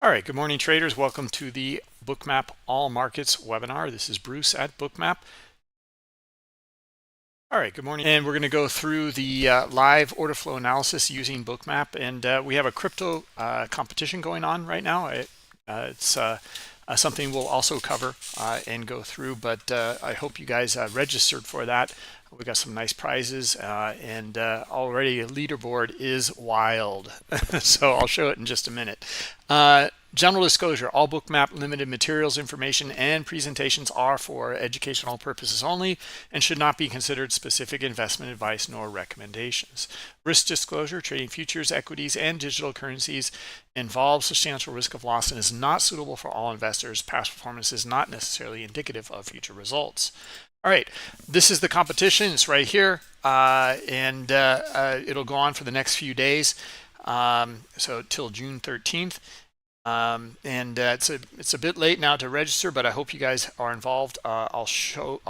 All right, good morning, traders. Welcome to the Bookmap All Markets webinar. This is Bruce at Bookmap. All right, good morning. And we're going to go through the live order flow analysis using Bookmap. And we have a crypto competition going on right now. It's something we'll also cover and go through, but I hope you guys registered for that. We got some nice prizes, and already a leaderboard is wild. So I'll show it in just a minute. General disclosure: all Bookmap limited materials, information, and presentations are for educational purposes only and should not be considered specific investment advice nor recommendations. Risk disclosure: trading futures, equities, and digital currencies involves substantial risk of loss and is not suitable for all investors. Past performance is not necessarily indicative of future results. All right, this is the competition. It's right here, and it'll go on for the next few days, so till June 13th. It's a bit late now to register, but I hope you guys are involved. I'll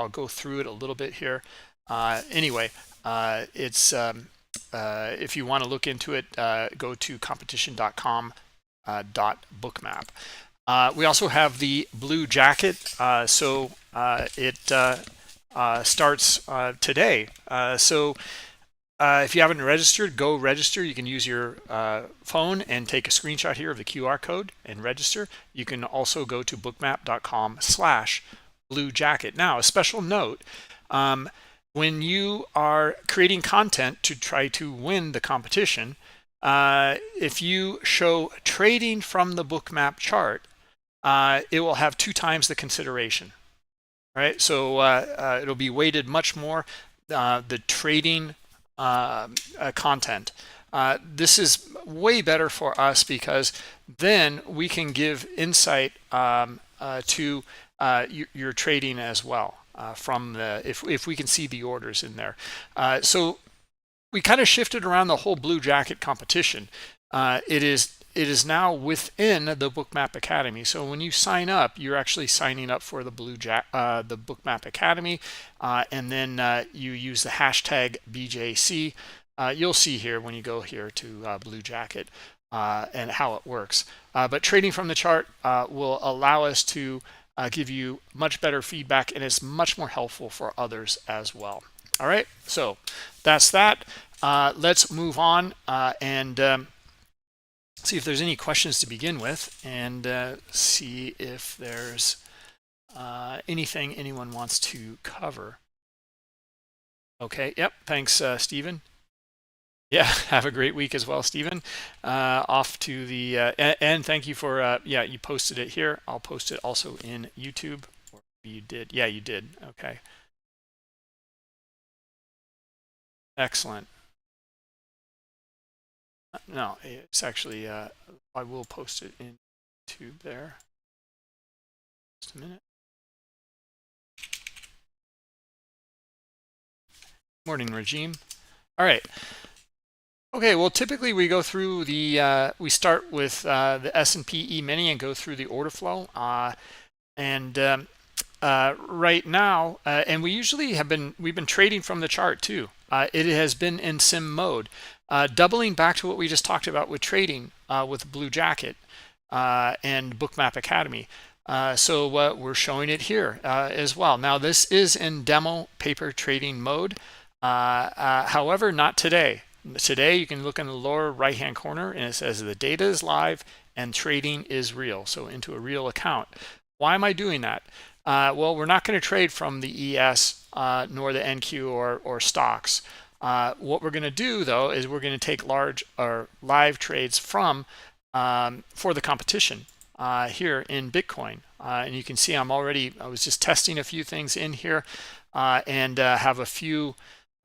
go through it a little bit here. Anyway, if you want to look into it, go to competition.com.bookmap. We also have the blue jacket, so it starts today. If you haven't registered, go register. You can use your phone and take a screenshot here of the QR code and register. You can also go to bookmap.com/blue jacket. Now, a special note, when you are creating content to try to win the competition, if you show trading from the Bookmap chart, it will have 2 times the consideration. All right, so it'll be weighted much more, the trading content. This is way better for us because then we can give insight to your trading as well from the if we can see the orders in there. So we kind of shifted around the whole blue jacket competition. It is now within the Bookmap Academy. So when you sign up, you're actually signing up for the the Bookmap Academy, and then you use the hashtag BJC. You'll see here when you go here to blue jacket and how it works. But trading from the chart will allow us to give you much better feedback, and it's much more helpful for others as well. All right, so that's that. Let's move on and see if there's any questions to begin with, and see if there's anything anyone wants to cover. Okay, yep, thanks, Stephen. Yeah, have a great week as well, Stephen. Off to the and thank you for yeah, you posted it here. I'll post it also in YouTube. Or you did? Yeah, you did. Okay, excellent. No, it's actually I will post it in YouTube there. Just a minute. Morning, Regime. All right. Okay, well, typically we go through the we start with the S&P E-mini and go through the order flow, and right now, and we usually we've been trading from the chart too. It has been in sim mode, doubling back to what we just talked about with trading with blue jacket and Bookmap Academy. So we're showing it here as well. Now this is in demo paper trading mode. However, not today. Today you can look in the lower right hand corner and it says the data is live and trading is real, so into a real account. Why am I doing that? Well, we're not going to trade from the ES nor the NQ or stocks. What we're going to do though is we're going to take large or live trades from for the competition here in Bitcoin, and you can see I was just testing a few things in here, and have a few.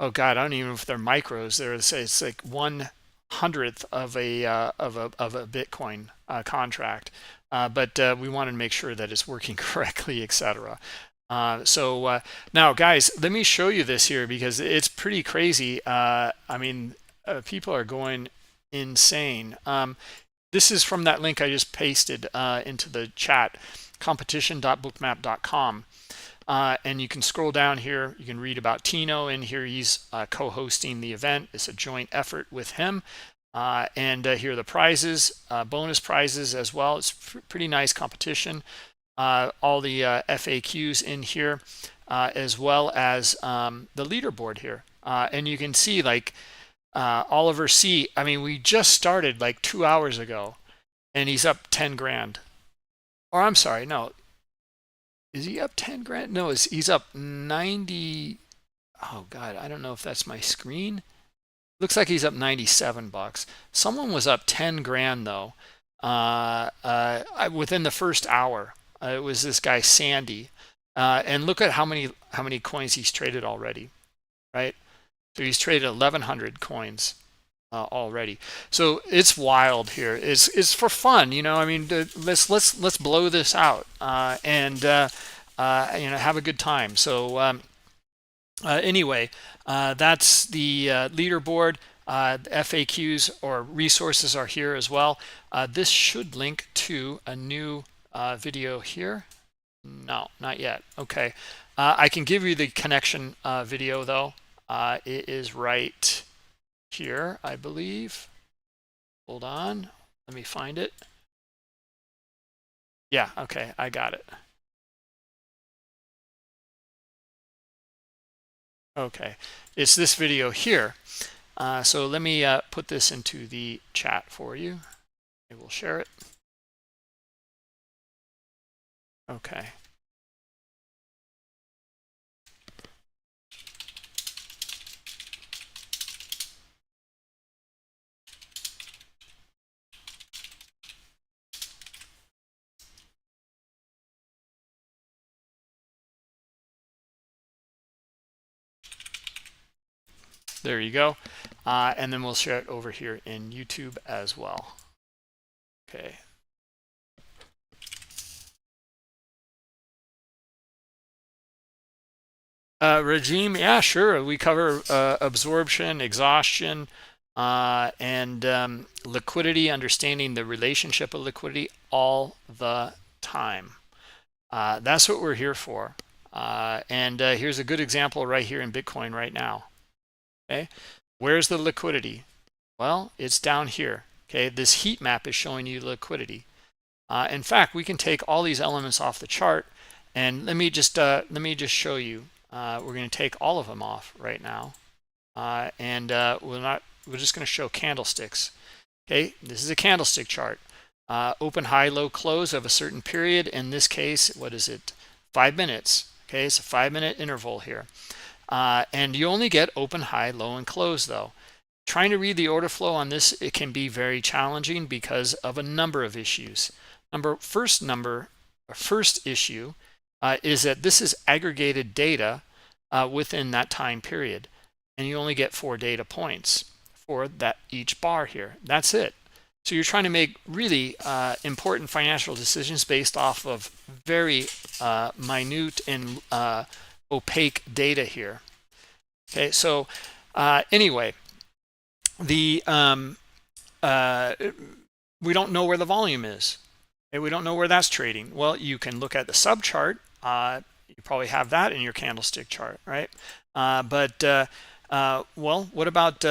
Oh God, I don't even know if they're micros. It's like 1/100th of a Bitcoin contract, but we wanted to make sure that it's working correctly, etc. So now, guys, let me show you this here because it's pretty crazy. I mean, people are going insane. This is from that link I just pasted into the chat, competition.bookmap.com. And you can scroll down here. You can read about Tino in here. He's co-hosting the event. It's a joint effort with him. And here are the prizes, bonus prizes as well. It's pretty nice competition. All the FAQs in here, as well as the leaderboard here. And you can see like Oliver C. I mean, we just started like 2 hours ago, and he's up 10 grand. Or I'm sorry, no. Is he up 10 grand? No, he's up 90. Oh God, I don't know if that's my screen. Looks like he's up 97 bucks. Someone was up 10 grand though, within the first hour. It was this guy Sandy, and look at how many coins he's traded already, right? So he's traded 1,100 coins already. So it's wild here. It's for fun, you know. I mean, let's blow this out and you know, have a good time. So anyway, that's the leaderboard. The FAQs or resources are here as well. This should link to a new video here. No, not yet. Okay. I can give you the connection video though. It is right here, I believe. Hold on. Let me find it. Yeah, okay, I got it. Okay, it's this video here. So let me put this into the chat for you. I will share it. Okay. There you go. And then we'll share it over here in YouTube as well. Okay. Regime, yeah, sure. We cover absorption, exhaustion, and liquidity, understanding the relationship of liquidity all the time. That's what we're here for. And here's a good example right here in Bitcoin right now. Okay, where's the liquidity? Well, it's down here. Okay, this heat map is showing you liquidity. In fact, we can take all these elements off the chart, and let me just show you. We're going to take all of them off right now, and we're just going to show candlesticks. Okay, this is a candlestick chart. Open, high, low, close of a certain period. In this case, what is it? 5 minutes. Okay, it's a 5-minute interval here. And you only get open, high, low, and close though. Trying to read the order flow on this, it can be very challenging because of a number of issues. First issue is that this is aggregated data within that time period, and you only get 4 data points for that each bar here. That's it. So you're trying to make really important financial decisions based off of very minute and opaque data here. Okay, so anyway, the we don't know where the volume is. Okay, we don't know where that's trading. Well, you can look at the sub chart. You probably have that in your candlestick chart, right? Well, what about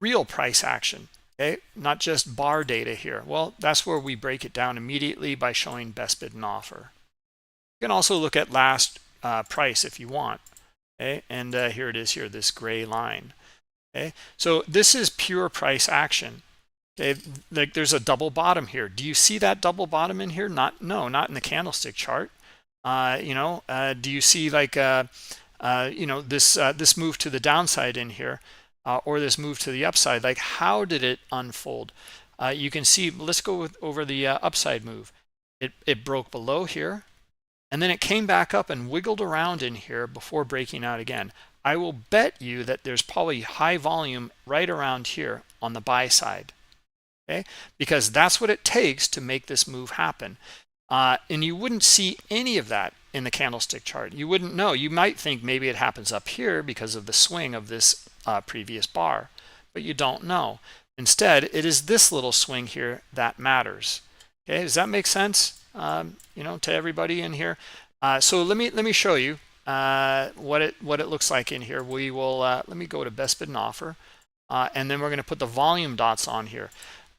real price action? Okay, not just bar data here. Well, that's where we break it down immediately by showing best bid and offer. You can also look at last price if you want. Okay, and here it is here, this gray line. Okay, so this is pure price action. Okay, like there's a double bottom here. Do you see that double bottom in here? No, not in the candlestick chart. Do you see like this move to the downside in here, or this move to the upside? Like how did it unfold? You can see. Let's go over the upside move. It broke below here, and then it came back up and wiggled around in here before breaking out again. I will bet you that there's probably high volume right around here on the buy side. Okay, because that's what it takes to make this move happen. And you wouldn't see any of that in the candlestick chart. You wouldn't know. You might think maybe it happens up here because of the swing of this previous bar, but you don't know. Instead, it is this little swing here that matters. Okay, does that make sense? To everybody in here. So let me show you what it looks like in here. We will let me go to best bid and offer. and then we're going to put the volume dots on here.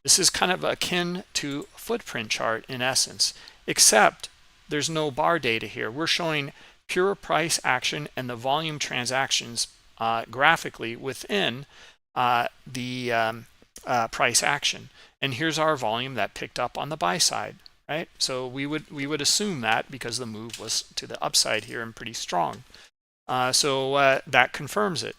This is kind of akin to footprint chart in essence, except there's no bar data here. We're showing pure price action and the volume transactions graphically within the price action. And here's our volume that picked up on the buy side, right? So we would assume that because the move was to the upside here and pretty strong. So that confirms it.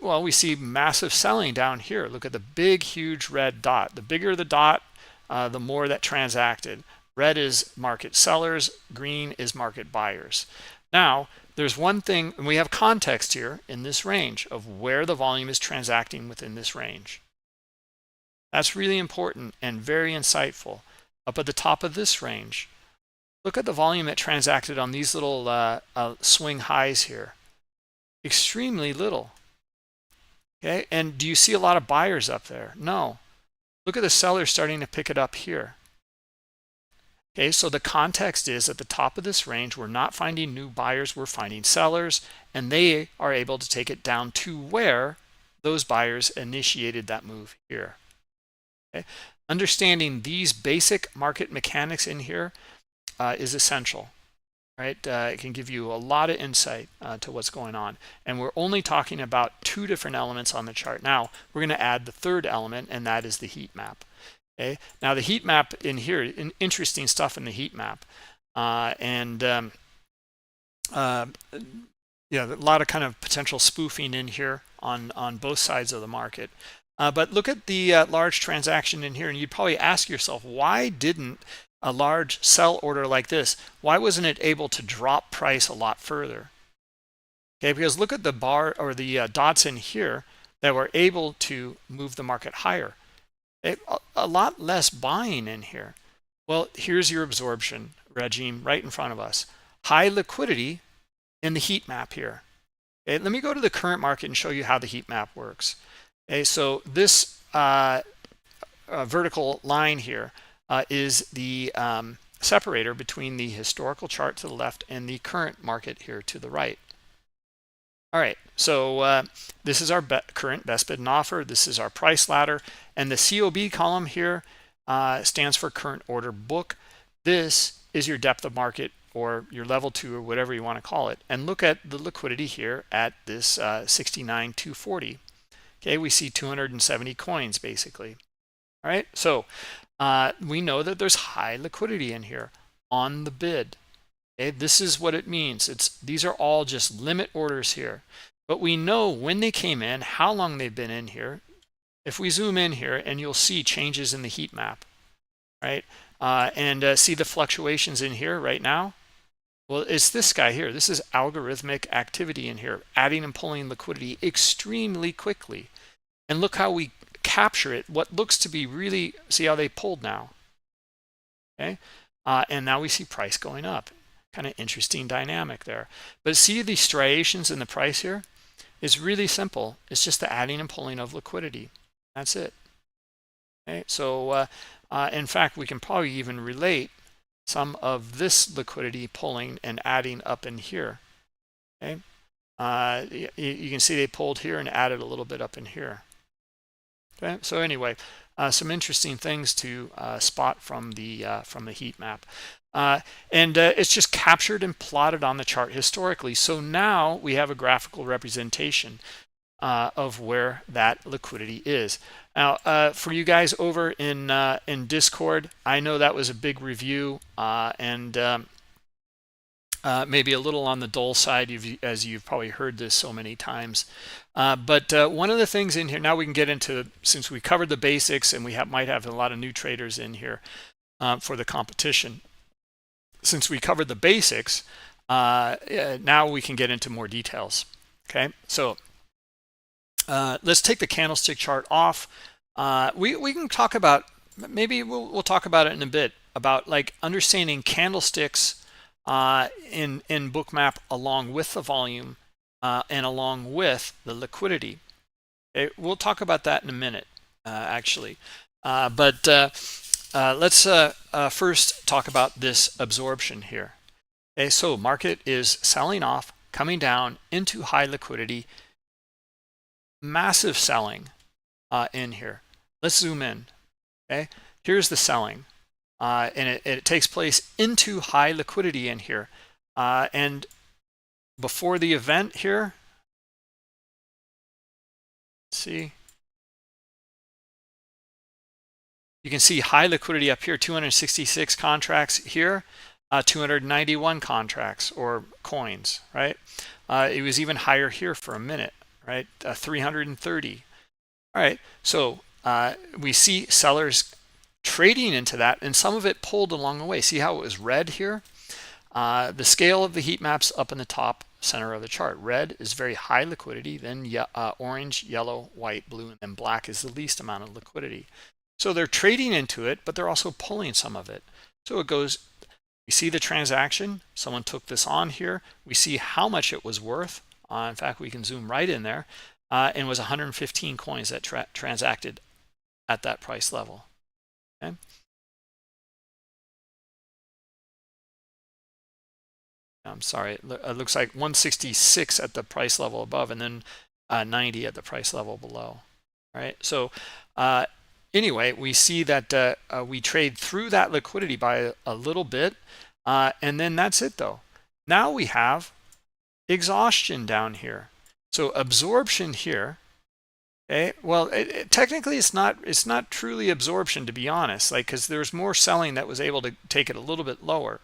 Well, we see massive selling down here. Look at the big, huge red dot. The bigger the dot, the more that transacted. Red is market sellers, green is market buyers. Now, there's one thing, and we have context here in this range of where the volume is transacting within this range. That's really important and very insightful. Up at the top of this range, look at the volume that transacted on these little swing highs here. Extremely little. Okay, and do you see a lot of buyers up there? No. Look at the sellers starting to pick it up here. Okay, so the context is at the top of this range, we're not finding new buyers, we're finding sellers, and they are able to take it down to where those buyers initiated that move here. Okay, understanding these basic market mechanics in here is essential. Right, it can give you a lot of insight to what's going on. And we're only talking about two different elements on the chart. Now, we're going to add the third element, and that is the heat map. Okay, now the heat map in here, interesting stuff in the heat map. Yeah, a lot of kind of potential spoofing in here on both sides of the market. But look at the large transaction in here, and you'd probably ask yourself, why didn't a large sell order like this, why wasn't it able to drop price a lot further? Okay, because look at the bar or the dots in here that were able to move the market higher. A lot less buying in here. Well, here's your absorption regime right in front of us. High liquidity in the heat map here. Okay, let me go to the current market and show you how the heat map works. Okay, so this vertical line here is the separator between the historical chart to the left and the current market here to the right. All right, so this is our current best bid and offer. This is our price ladder, and the COB column here stands for current order book. This is your depth of market or your level 2 or whatever you want to call it. And look at the liquidity here at this 69,240. Okay, we see 270 coins basically. All right, so we know that there's high liquidity in here on the bid. Okay, this is what it means. These are all just limit orders here, but we know when they came in, how long they've been in here. If we zoom in here, and you'll see changes in the heat map, right? See the fluctuations in here right now. Well, it's this guy here. This is algorithmic activity in here, adding and pulling liquidity extremely quickly. And look how we capture it, what looks to be really, see how they pulled now. Okay, and now we see price going up. Kind of interesting dynamic there. But see the striations in the price here? It's really simple. It's just the adding and pulling of liquidity. That's it. Okay, so in fact, we can probably even relate some of this liquidity pulling and adding up in here. Okay, you can see they pulled here and added a little bit up in here. Okay, so anyway, some interesting things to spot from the heat map. It's just captured and plotted on the chart historically. So now we have a graphical representation of where that liquidity is. Now, for you guys over in Discord, I know that was a big review maybe a little on the dull side, as you've probably heard this so many times. But one of the things in here, now we can get into, since we covered the basics and we might have a lot of new traders in here for the competition. Since we covered the basics, now we can get into more details. Okay, so let's take the candlestick chart off. We can talk about, maybe we'll talk about it in a bit, about like understanding candlesticks in Bookmap along with the volume and along with the liquidity. Okay, we'll talk about that in a minute, actually. Let's first talk about this absorption here. Okay, so market is selling off, coming down into high liquidity, massive selling in here. Let's zoom in. Okay, here's the selling, and it takes place into high liquidity in here. And before the event here, see, you can see high liquidity up here, 266 contracts here, 291 contracts or coins, right? It was even higher here for a minute, right? 330. All right, so we see sellers trading into that, and some of it pulled along the way. See how it was red here? The scale of the heat maps up in the top center of the chart. Red is very high liquidity, then orange, yellow, white, blue, and then black is the least amount of liquidity. So they're trading into it, but they're also pulling some of it. So it goes, we see the transaction. Someone took this on here. We see how much it was worth. In fact, we can zoom right in there. And it was 115 coins that transacted at that price level. Okay. I'm sorry, it looks like 166 at the price level above, and then 90 at the price level below. All right, so anyway, we see that we trade through that liquidity by a little bit, and then that's it though. Now we have exhaustion down here. So absorption here. Okay, well, technically it's not truly absorption, to be honest, like, because there's more selling that was able to take it a little bit lower.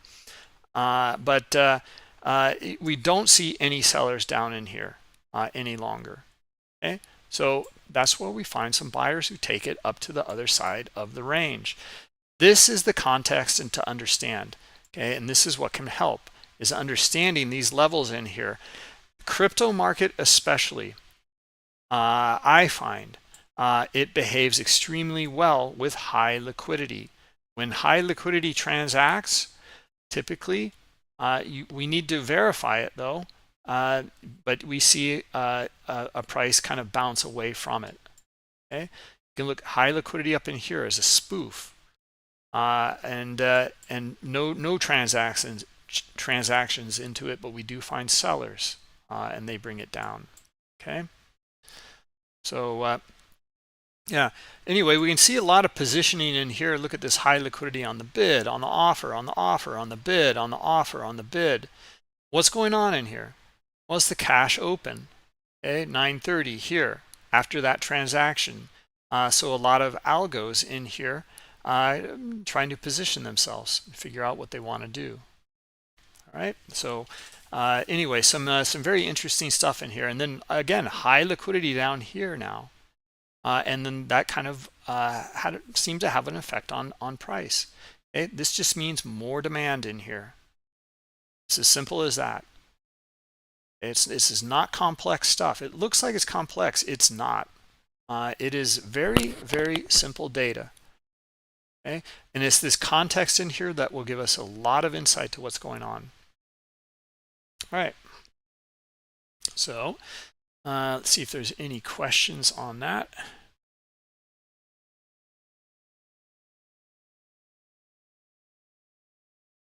But we don't see any sellers down in here any longer. Okay, so that's where we find some buyers who take it up to the other side of the range. This is the context and to understand. Okay, and this is what can help, is understanding these levels in here. Crypto market especially, I find it behaves extremely well with high liquidity. When high liquidity transacts, typically we need to verify it though, but we see a price kind of bounce away from it. Okay, you can look high liquidity up in here as a spoof, and no transactions into it, but we do find sellers, and they bring it down. Okay, so yeah, anyway, we can see a lot of positioning in here. Look at this high liquidity on the bid, on the offer, on the offer, on the bid, on the offer, on the bid. What's going on in here? Well, it's the cash open, okay, 9:30 here after that transaction. So a lot of algos in here trying to position themselves, figure out what they want to do. All right, so anyway, some very interesting stuff in here. And then again, high liquidity down here now. And then that kind of seemed to have an effect on price. Okay? This just means more demand in here. It's as simple as that. This is not complex stuff. It looks like it's complex. It's not. It is very, very simple data. Okay? And it's this context in here that will give us a lot of insight to what's going on. All right. So let's see if there's any questions on that.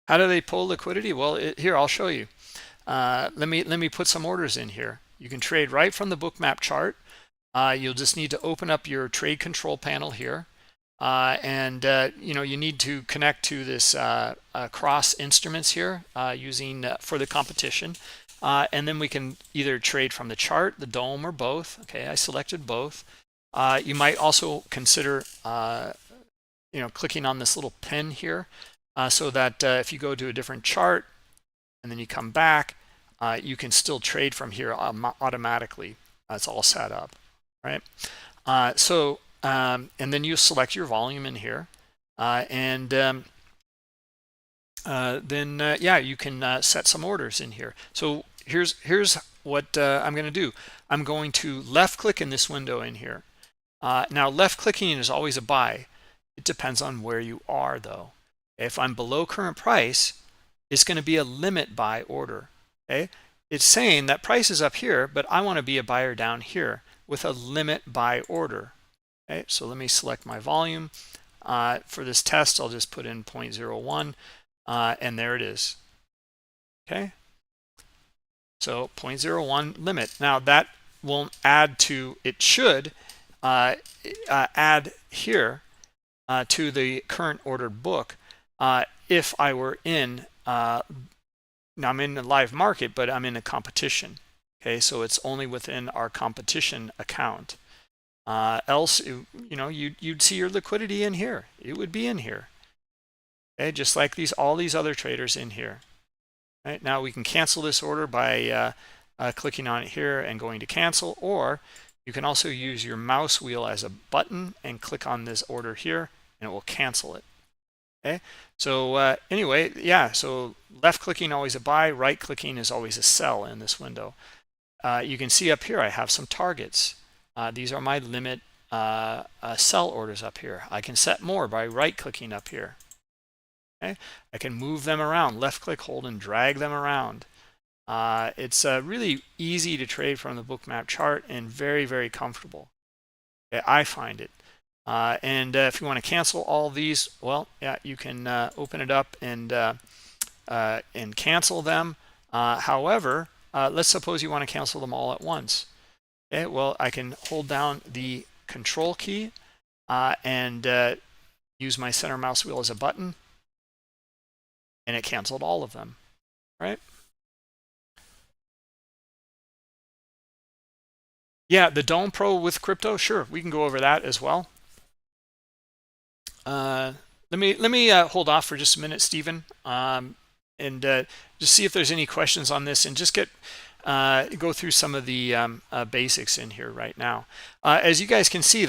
How do they pull liquidity? Well, here, I'll show you. Let me put some orders in here. You can trade right from the Bookmap chart. You'll just need to open up your trade control panel here. And you need to connect to this cross instruments here using for the competition. And then we can either trade from the chart, the dome, or both. Okay, I selected both. You might also consider clicking on this little pen here, so that if you go to a different chart and then you come back, you can still trade from here automatically. It's all set up, right? And then you select your volume in here, and then you can set some orders in here. So here's what I'm going to do. I'm going to left click in this window in here. Now left clicking is always a buy. It depends on where you are though. If I'm below current price, it's going to be a limit buy order. Okay, it's saying that price is up here, but I want to be a buyer down here with a limit buy order. Okay, so let me select my volume. For this test, I'll just put in 0.01, and there it is. Okay, so 0.01 limit. Now that won't add to, it should add here to the current ordered book if I were in, now I'm in the live market, but I'm in a competition. Okay, so it's only within our competition account. Else, you'd see your liquidity in here. It would be in here. Okay, just like all these other traders in here. Right now, we can cancel this order by clicking on it here and going to cancel, or you can also use your mouse wheel as a button and click on this order here, and it will cancel it. Okay, so anyway, yeah, so left clicking always a buy, right clicking is always a sell in this window. You can see up here I have some targets. These are my limit sell orders up here. I can set more by right clicking up here. Okay, I can move them around, left click, hold, and drag them around. It's really easy to trade from the Bookmap chart and very, very comfortable. Okay, I find it. And if you want to cancel all these, well, yeah, you can open it up and cancel them. However, let's suppose you want to cancel them all at once. Okay, well, I can hold down the control key and use my center mouse wheel as a button, and it canceled all of them, right? Yeah, the Dome Pro with crypto, sure, we can go over that as well. Let me hold off for just a minute, Stephen, and just see if there's any questions on this, and just go through some of the basics in here right now. As you guys can see,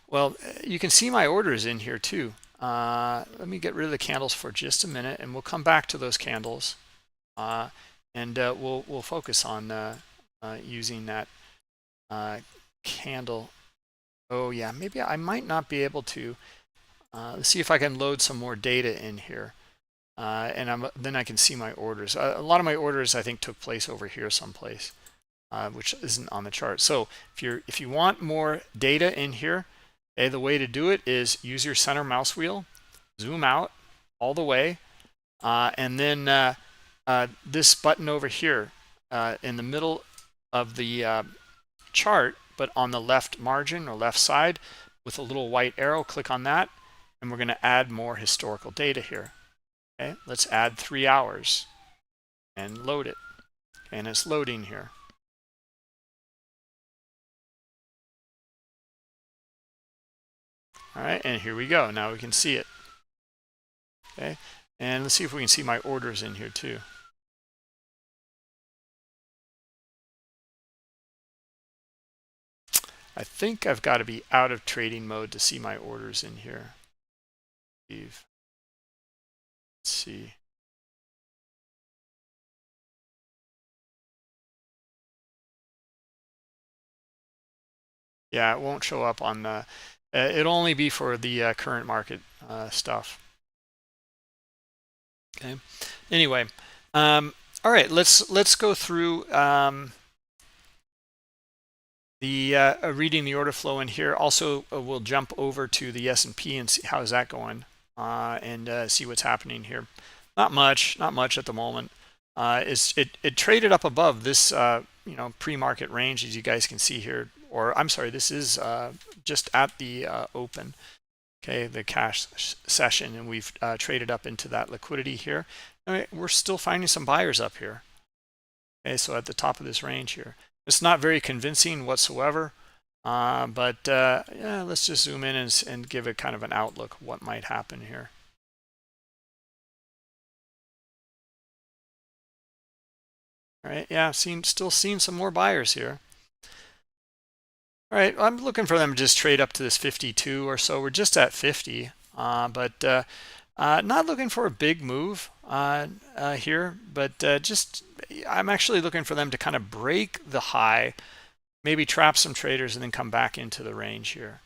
well, you can see my orders in here too. Let me get rid of the candles for just a minute, and we'll come back to those candles, and we'll focus on using that candle. Oh yeah, maybe I might not be able to. Let's see if I can load some more data in here, and then I can see my orders. A lot of my orders I think took place over here someplace, which isn't on the chart. So if you want more data in here, the way to do it is use your center mouse wheel, zoom out all the way, and then this button over here in the middle of the chart, but on the left margin or left side with a little white arrow, click on that, and we're going to add more historical data here. Okay, let's add 3 hours and load it, and it's loading here. All right, and here we go. Now we can see it. Okay, and let's see if we can see my orders in here too. I think I've got to be out of trading mode to see my orders in here. Let's see. Yeah, it won't show up on the, it'll only be for the current market stuff. Okay, anyway, all right, let's go through the reading the order flow in here. Also, we'll jump over to the S&P and see how's that going, and see what's happening here. Not much at the moment. It traded up above this pre-market range, as you guys can see here. Or I'm sorry, this is just at the open, okay, the cash session, and we've traded up into that liquidity here. All right, we're still finding some buyers up here. Okay, so at the top of this range here, it's not very convincing whatsoever, but yeah, let's just zoom in and give it kind of an outlook of what might happen here. All right, yeah, still seeing some more buyers here. All right, I'm looking for them to just trade up to this 52 or so. We're just at 50, but not looking for a big move here, but just I'm actually looking for them to kind of break the high, maybe trap some traders, and then come back into the range here.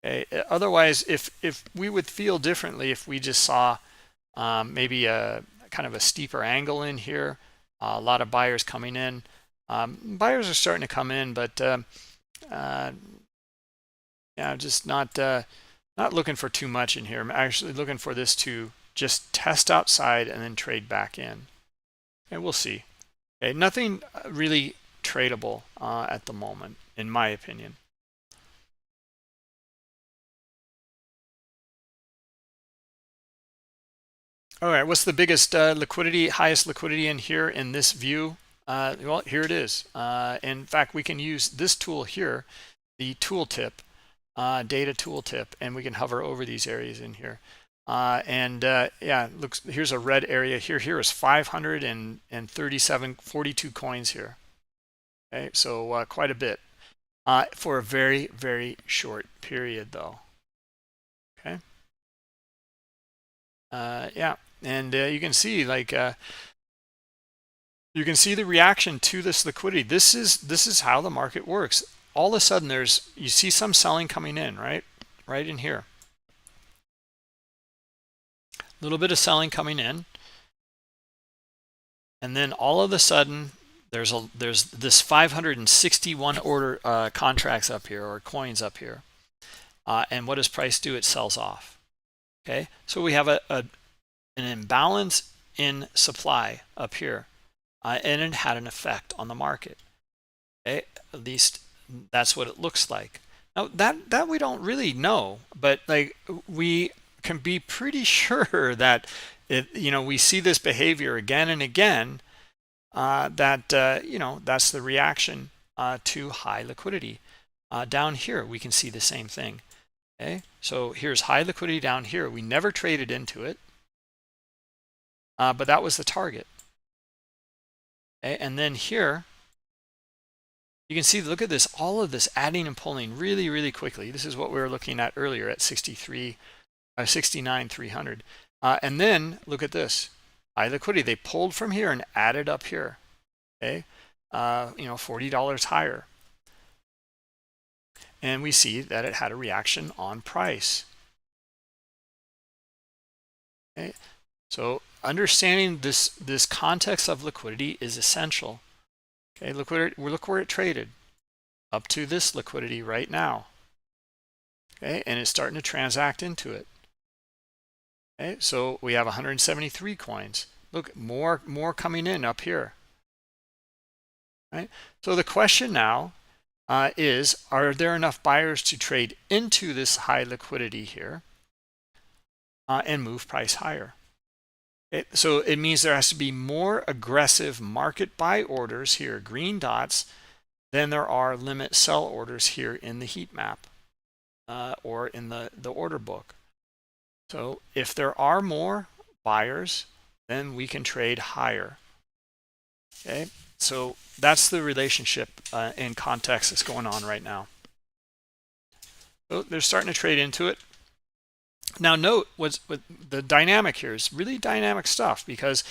Okay. Otherwise, if we would feel differently if we just saw maybe a kind of a steeper angle in here, a lot of buyers coming in. Buyers are starting to come in, but yeah, just not looking for too much in here. I'm actually looking for this to just test outside and then trade back in, and we'll see. Okay, nothing really tradable at the moment, in my opinion. All right, what's the biggest liquidity, highest liquidity in here in this view? Well, here it is. In fact, we can use this tool here, the tooltip, data tooltip, and we can hover over these areas in here. Yeah, looks, here's a red area here. Here is 537.42 coins here. Okay, so quite a bit for a very, very short period, though. Okay. Yeah, and you can see like you can see the reaction to this liquidity. This is how the market works. All of a sudden, you see some selling coming in, right in here. A little bit of selling coming in, and then all of a sudden there's this 561 order contracts up here, or coins up here, and what does price do? It sells off. Okay, so we have an imbalance in supply up here, and it had an effect on the market. Okay, at least that's what it looks like. Now that we don't really know, but like we can be pretty sure that we see this behavior again and again, that that's the reaction to high liquidity. Down here we can see the same thing. Okay, so here's high liquidity down here. We never traded into it, but that was the target. Okay, and then here you can see, look at this, all of this adding and pulling really, really quickly. This is what we were looking at earlier at 69,300. And then look at this, high liquidity. They pulled from here and added up here. Okay, $40 higher. And we see that it had a reaction on price. Okay, so understanding this context of liquidity is essential. Okay, look where it traded up to this liquidity right now. Okay, and it's starting to transact into it. Okay, so we have 173 coins. Look, more coming in up here. Right. So the question now is, are there enough buyers to trade into this high liquidity here and move price higher? So it means there has to be more aggressive market buy orders here, green dots, than there are limit sell orders here in the heat map or in the order book. So if there are more buyers, then we can trade higher. Okay, so that's the relationship and context that's going on right now. So they're starting to trade into it. Now note what the dynamic here is really dynamic stuff, because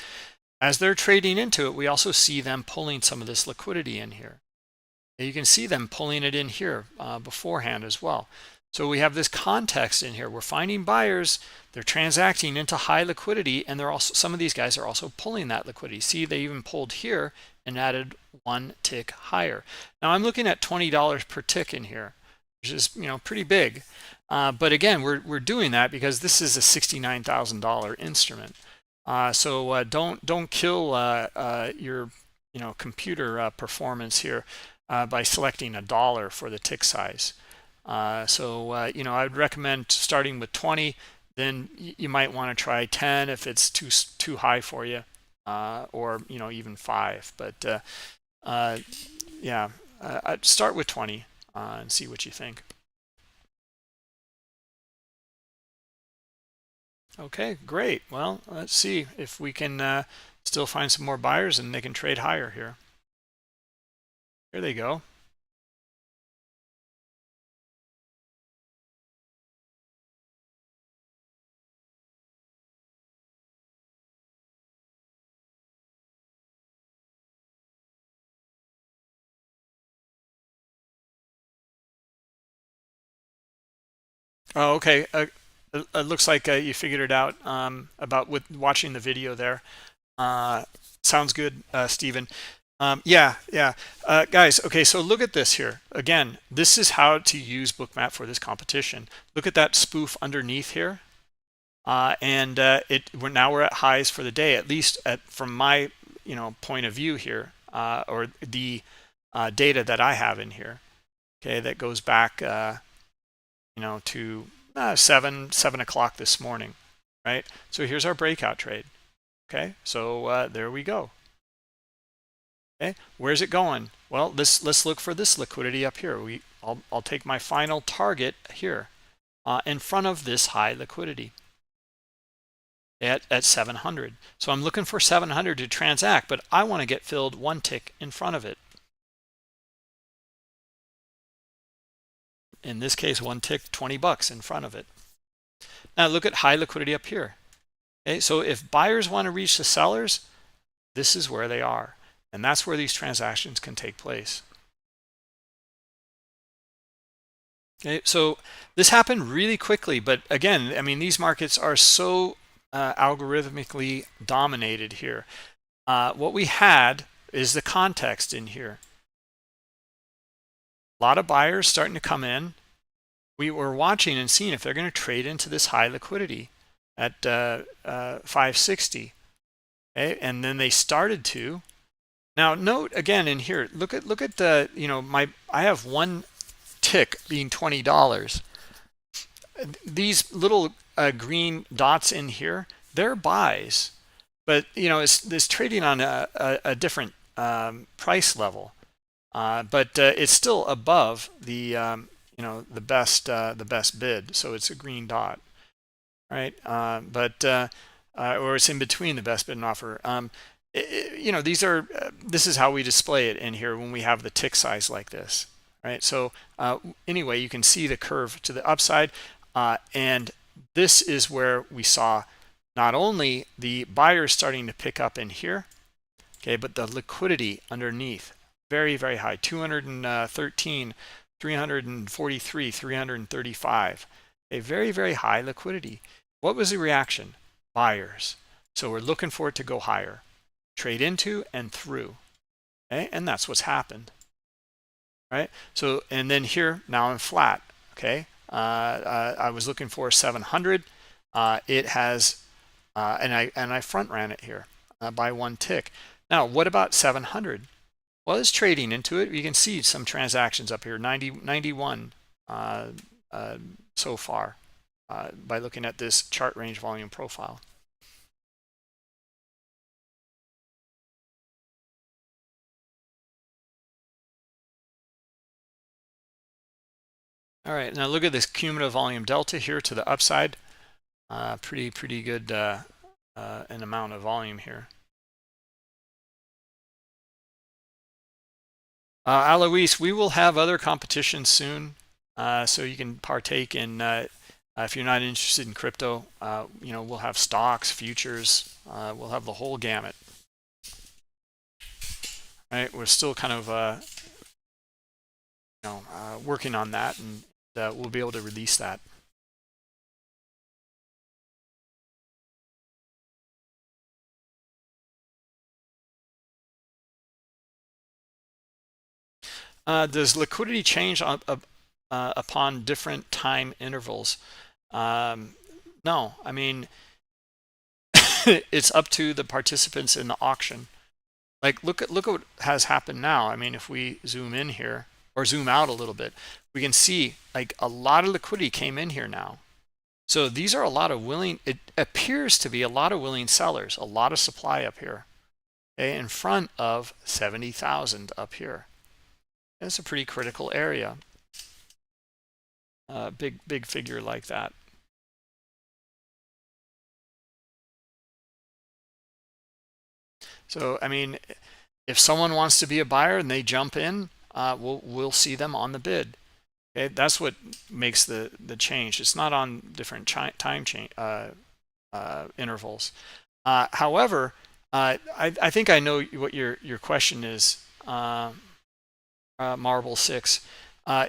as they're trading into it, we also see them pulling some of this liquidity in here. You can see them pulling it in here beforehand as well. So we have this context in here. We're finding buyers, they're transacting into high liquidity, and they're also, some of these guys are also pulling that liquidity. See, they even pulled here and added one tick higher. Now I'm looking at $20 per tick in here, which is pretty big. But again, we're doing that because this is a $69,000 instrument. So don't kill your computer performance here by selecting $1 for the tick size. I would recommend starting with 20. Then you might want to try 10 if it's too high for you, or even 5. But yeah, I'd start with 20 and see what you think. Okay, great. Well, let's see if we can still find some more buyers and they can trade higher here. Here they go. Oh, okay. It looks like you figured it out about with watching the video there. Sounds good, Stephen. Yeah. Guys, okay, so look at this here. Again, this is how to use Bookmap for this competition. Look at that spoof underneath here. We're at highs for the day, at least from my point of view here, or the data that I have in here. Okay, that goes back, to 7 o'clock this morning, right? So here's our breakout trade. Okay, so there we go. Okay, where's it going? Well, let's look for this liquidity up here. I'll take my final target here in front of this high liquidity at 700. So I'm looking for 700 to transact, but I want to get filled one tick in front of it. In this case, one tick, 20 bucks in front of it. Now look at high liquidity up here. Okay, so if buyers want to reach the sellers, this is where they are. And that's where these transactions can take place. Okay, so this happened really quickly, but again, I mean, these markets are so algorithmically dominated here. What we had is the context in here. A lot of buyers starting to come in. We were watching and seeing if they're going to trade into this high liquidity at 560. Okay, and then they started to. Now note again in here, look at the, I have one tick being $20. These little green dots in here, they're buys, but it's trading on a different price level, but it's still above the the best bid, so it's a green dot, right? Or it's in between the best bid and offer. This is how we display it in here when we have the tick size like this, right? So anyway, you can see the curve to the upside, and this is where we saw not only the buyers starting to pick up in here, okay, but the liquidity underneath very, very high, 213, 343, 335, a very, very high liquidity. What was the reaction? Buyers. So we're looking for it to go higher, trade into and through, okay? And that's what's happened, right? So, and then here, now I'm flat, okay? I was looking for 700. It has, and I front ran it here by one tick. Now, what about 700? Well, it's trading into it. You can see some transactions up here, 91 so far by looking at this chart range volume profile. All right, now look at this cumulative volume delta here to the upside. Pretty good an amount of volume here. Alois, we will have other competitions soon, so you can partake in. If you're not interested in crypto, we'll have stocks, futures. We'll have the whole gamut. Right, we're still kind of working on that, and we'll be able to release that. Does liquidity change upon different time intervals? No, I mean, it's up to the participants in the auction. Like, look at what has happened now. I mean, if we zoom in here or zoom out a little bit, we can see like a lot of liquidity came in here now. So these are a lot of willing, it appears to be a lot of willing sellers, a lot of supply up here, okay, in front of 70,000 up here. That's a pretty critical area. Big figure like that. So I mean, if someone wants to be a buyer and they jump in, we'll see them on the bid. Okay, that's what makes the change. It's not on different time intervals. However, I think I know what your question is. Marble 6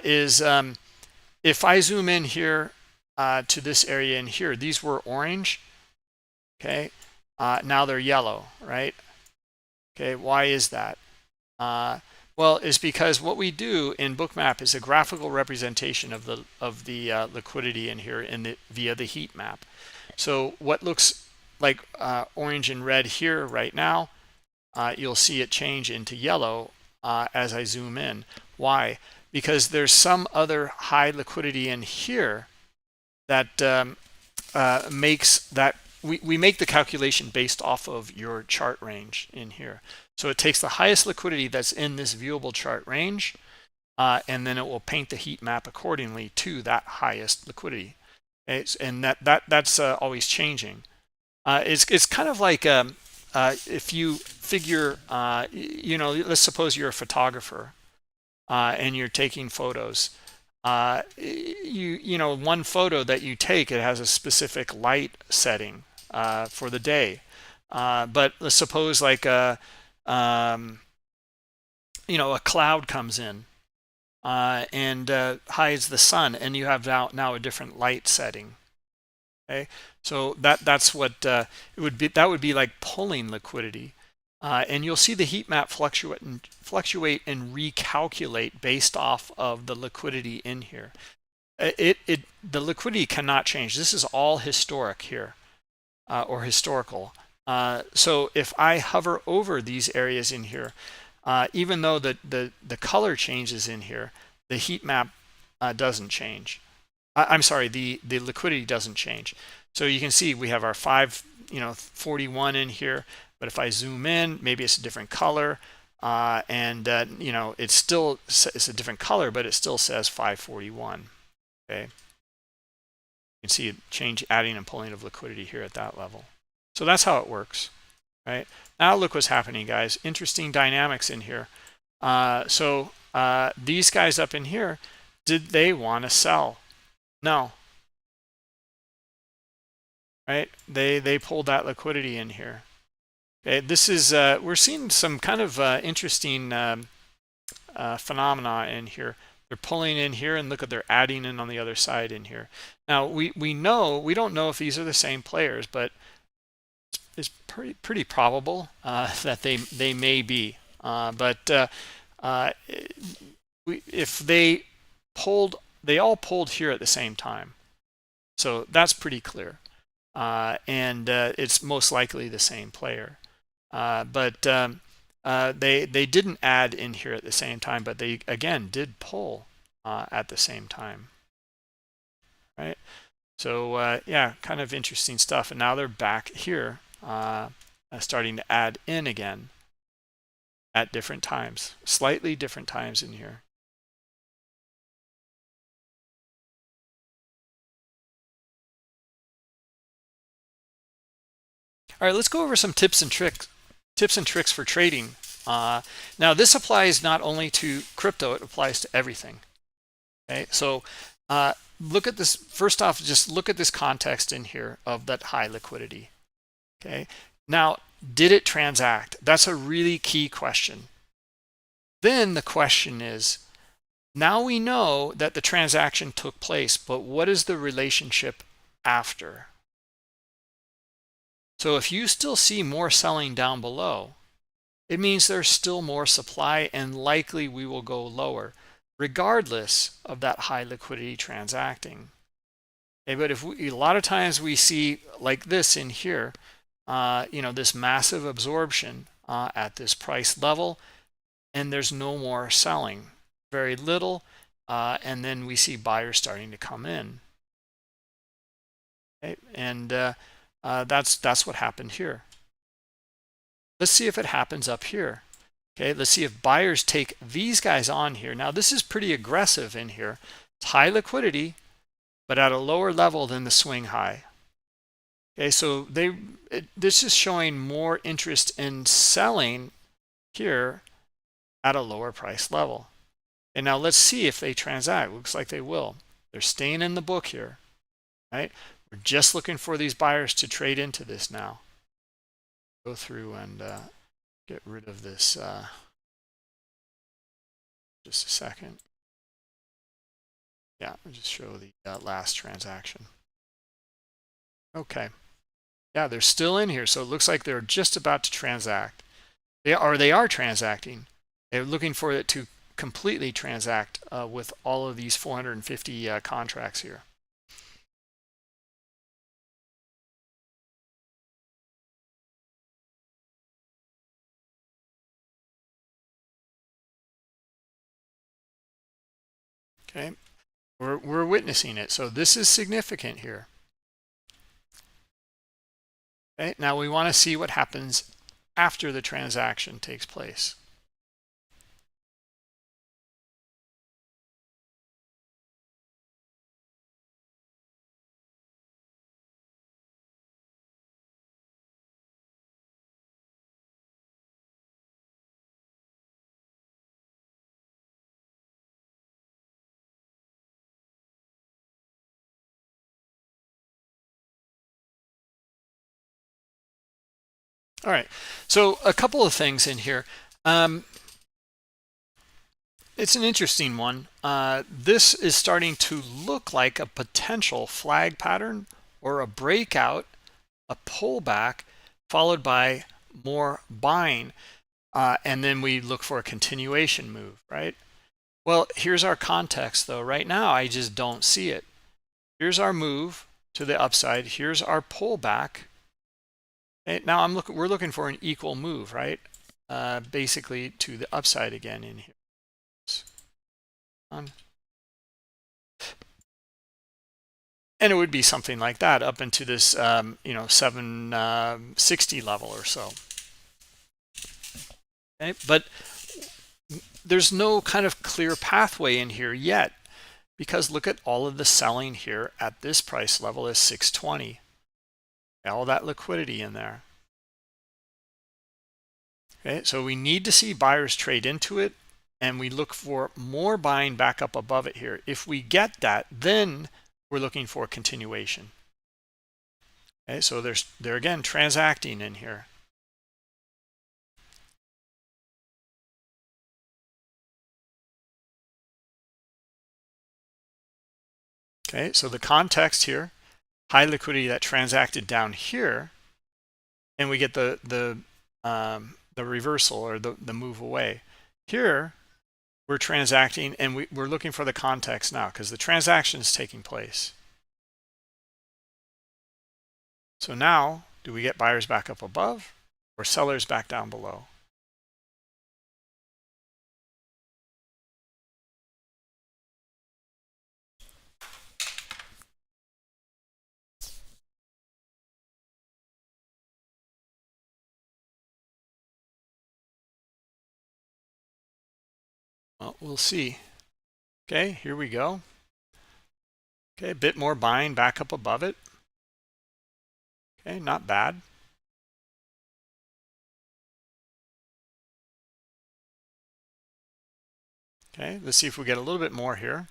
is if I zoom in here to this area in here, these were orange, okay, now they're yellow, right? Okay, why is that? Well, it's because what we do in Bookmap is a graphical representation of the liquidity in here via the heat map. So what looks like orange and red here right now, you'll see it change into yellow as I zoom in. Why? Because there's some other high liquidity in here that makes that we make the calculation based off of your chart range in here. So it takes the highest liquidity that's in this viewable chart range, and then it will paint the heat map accordingly to that highest liquidity. And that's always changing. It's kind of like if you figure, let's suppose you're a photographer and you're taking photos. One photo that you take, it has a specific light setting for the day. But let's suppose like a cloud comes in and hides the sun, and you have now a different light setting. Okay, so that's what it would be. That would be like pulling liquidity, and you'll see the heat map fluctuate and recalculate based off of the liquidity in here. The liquidity cannot change. This is all historic here, or historical. So if I hover over these areas in here, even though the color changes in here, the heat map doesn't change. I'm sorry, the liquidity doesn't change. So you can see we have our 541 in here, but if I zoom in, maybe it's a different color, and it's a different color, but it still says 541. Okay, you can see change, adding and pulling of liquidity here at that level. So that's how it works, right? Now look what's happening, guys. Interesting dynamics in here. So these guys up in here, did they want to sell? No, right? They pulled that liquidity in here. Okay, this is we're seeing some kind of interesting phenomena in here. They're pulling in here, and look at they're adding in on the other side in here. Now we don't know if these are the same players, but it's pretty probable that they may be. If they all pulled here at the same time. So that's pretty clear. And it's most likely the same player. But they didn't add in here at the same time, but they, again, did pull at the same time. Right? So, yeah, kind of interesting stuff. And now they're back here, starting to add in again at different times, slightly different times in here. All right, let's go over some tips and tricks for trading. Now, this applies not only to crypto, it applies to everything. Okay, so look at this. First off, just look at this context in here of that high liquidity. Okay, now, did it transact? That's a really key question. Then the question is, now we know that the transaction took place, but what is the relationship after? So if you still see more selling down below, it means there's still more supply, and likely we will go lower, regardless of that high liquidity transacting. Okay, but if a lot of times we see like this in here, this massive absorption at this price level, and there's no more selling, very little, and then we see buyers starting to come in. Okay, and that's what happened here. Let's see if it happens up here. Okay, let's see if buyers take these guys on here. Now, this is pretty aggressive in here. It's high liquidity, but at a lower level than the swing high. Okay, so this is showing more interest in selling here at a lower price level. And now let's see if they transact. Looks like they will. They're staying in the book here, right? We're just looking for these buyers to trade into this now. Go through and get rid of this. Just a second. Yeah, I'll just show the last transaction. Okay. Yeah, they're still in here, so it looks like they're just about to transact. They are transacting. They're looking for it to completely transact with all of these 450 contracts here. Okay, we're witnessing it. So this is significant here. Okay, now we want to see what happens after the transaction takes place. All right, so a couple of things in here. It's an interesting one. This is starting to look like a potential flag pattern or a breakout, a pullback, followed by more buying. And then we look for a continuation move, right? Well, here's our context though. Right now, I just don't see it. Here's our move to the upside. Here's our pullback. Okay, now we're looking for an equal move, right? Basically to the upside again in here. And it would be something like that up into this 760 level or so. Okay, but there's no kind of clear pathway in here yet, because look at all of the selling here at this price level is 620. All that liquidity in there. Okay, so we need to see buyers trade into it, and we look for more buying back up above it here. If we get that, then we're looking for a continuation. Okay, so they're again transacting in here. Okay, so the context here, high liquidity that transacted down here, and we get the reversal or the move away. Here, we're transacting, and we're looking for the context now because the transaction is taking place. So now, do we get buyers back up above or sellers back down below? Well, we'll see. Okay, here we go. Okay, a bit more buying back up above it. Okay, not bad. Okay, let's see if we get a little bit more here.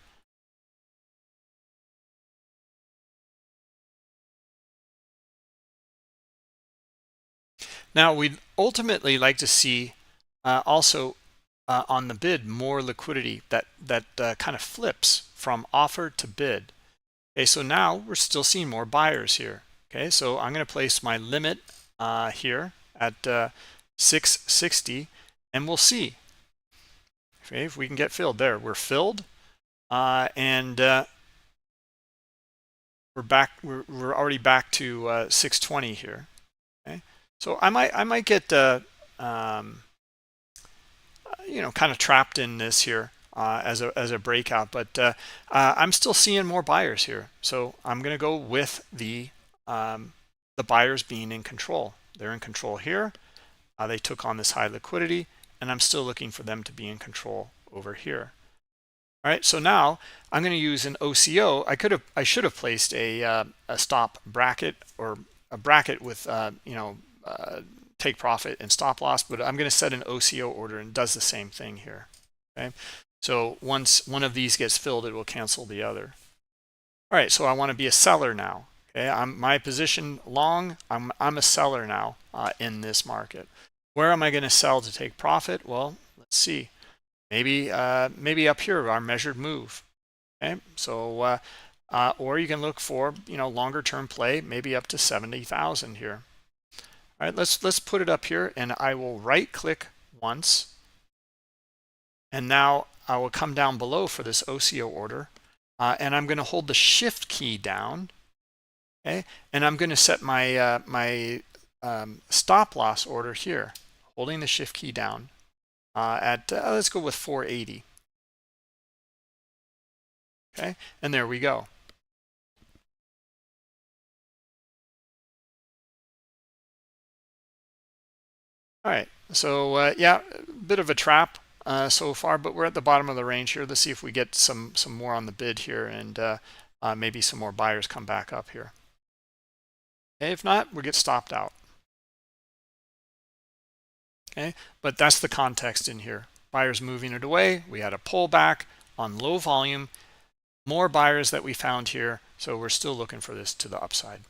Now, we'd ultimately like to see also on the bid more liquidity that kind of flips from offer to bid. Okay, so now we're still seeing more buyers here. Okay, so I'm going to place my limit here at 660, and we'll see. Okay, if we can get filled there. We're filled, and we're back. We're already back to 620 here. Okay, so I might get kind of trapped in this here as a breakout, but I'm still seeing more buyers here. So I'm going to go with the buyers being in control. They're in control here. They took on this high liquidity, and I'm still looking for them to be in control over here. All right, so now I'm going to use an OCO. I should have placed a stop bracket or a bracket with take profit and stop loss, but I'm going to set an OCO order, and it does the same thing here. Okay, so once one of these gets filled, it will cancel the other. All right, so I want to be a seller now. Okay, my position long. I'm a seller now in this market. Where am I going to sell to take profit? Well, let's see. Maybe up here, our measured move. Okay, so or you can look for longer term play, maybe up to 70,000 here. All right, let's put it up here, and I will right click once, and now I will come down below for this OCO order, and I'm going to hold the shift key down. Okay, and I'm going to set my my stop loss order here, holding the shift key down at let's go with 480. Okay, and there we go. All right, so yeah, a bit of a trap so far, but we're at the bottom of the range here. Let's see if we get some more on the bid here, and maybe some more buyers come back up here. Okay, if not, we get stopped out. Okay, but that's the context in here. Buyers moving it away. We had a pullback on low volume, more buyers that we found here, so we're still looking for this to the upside.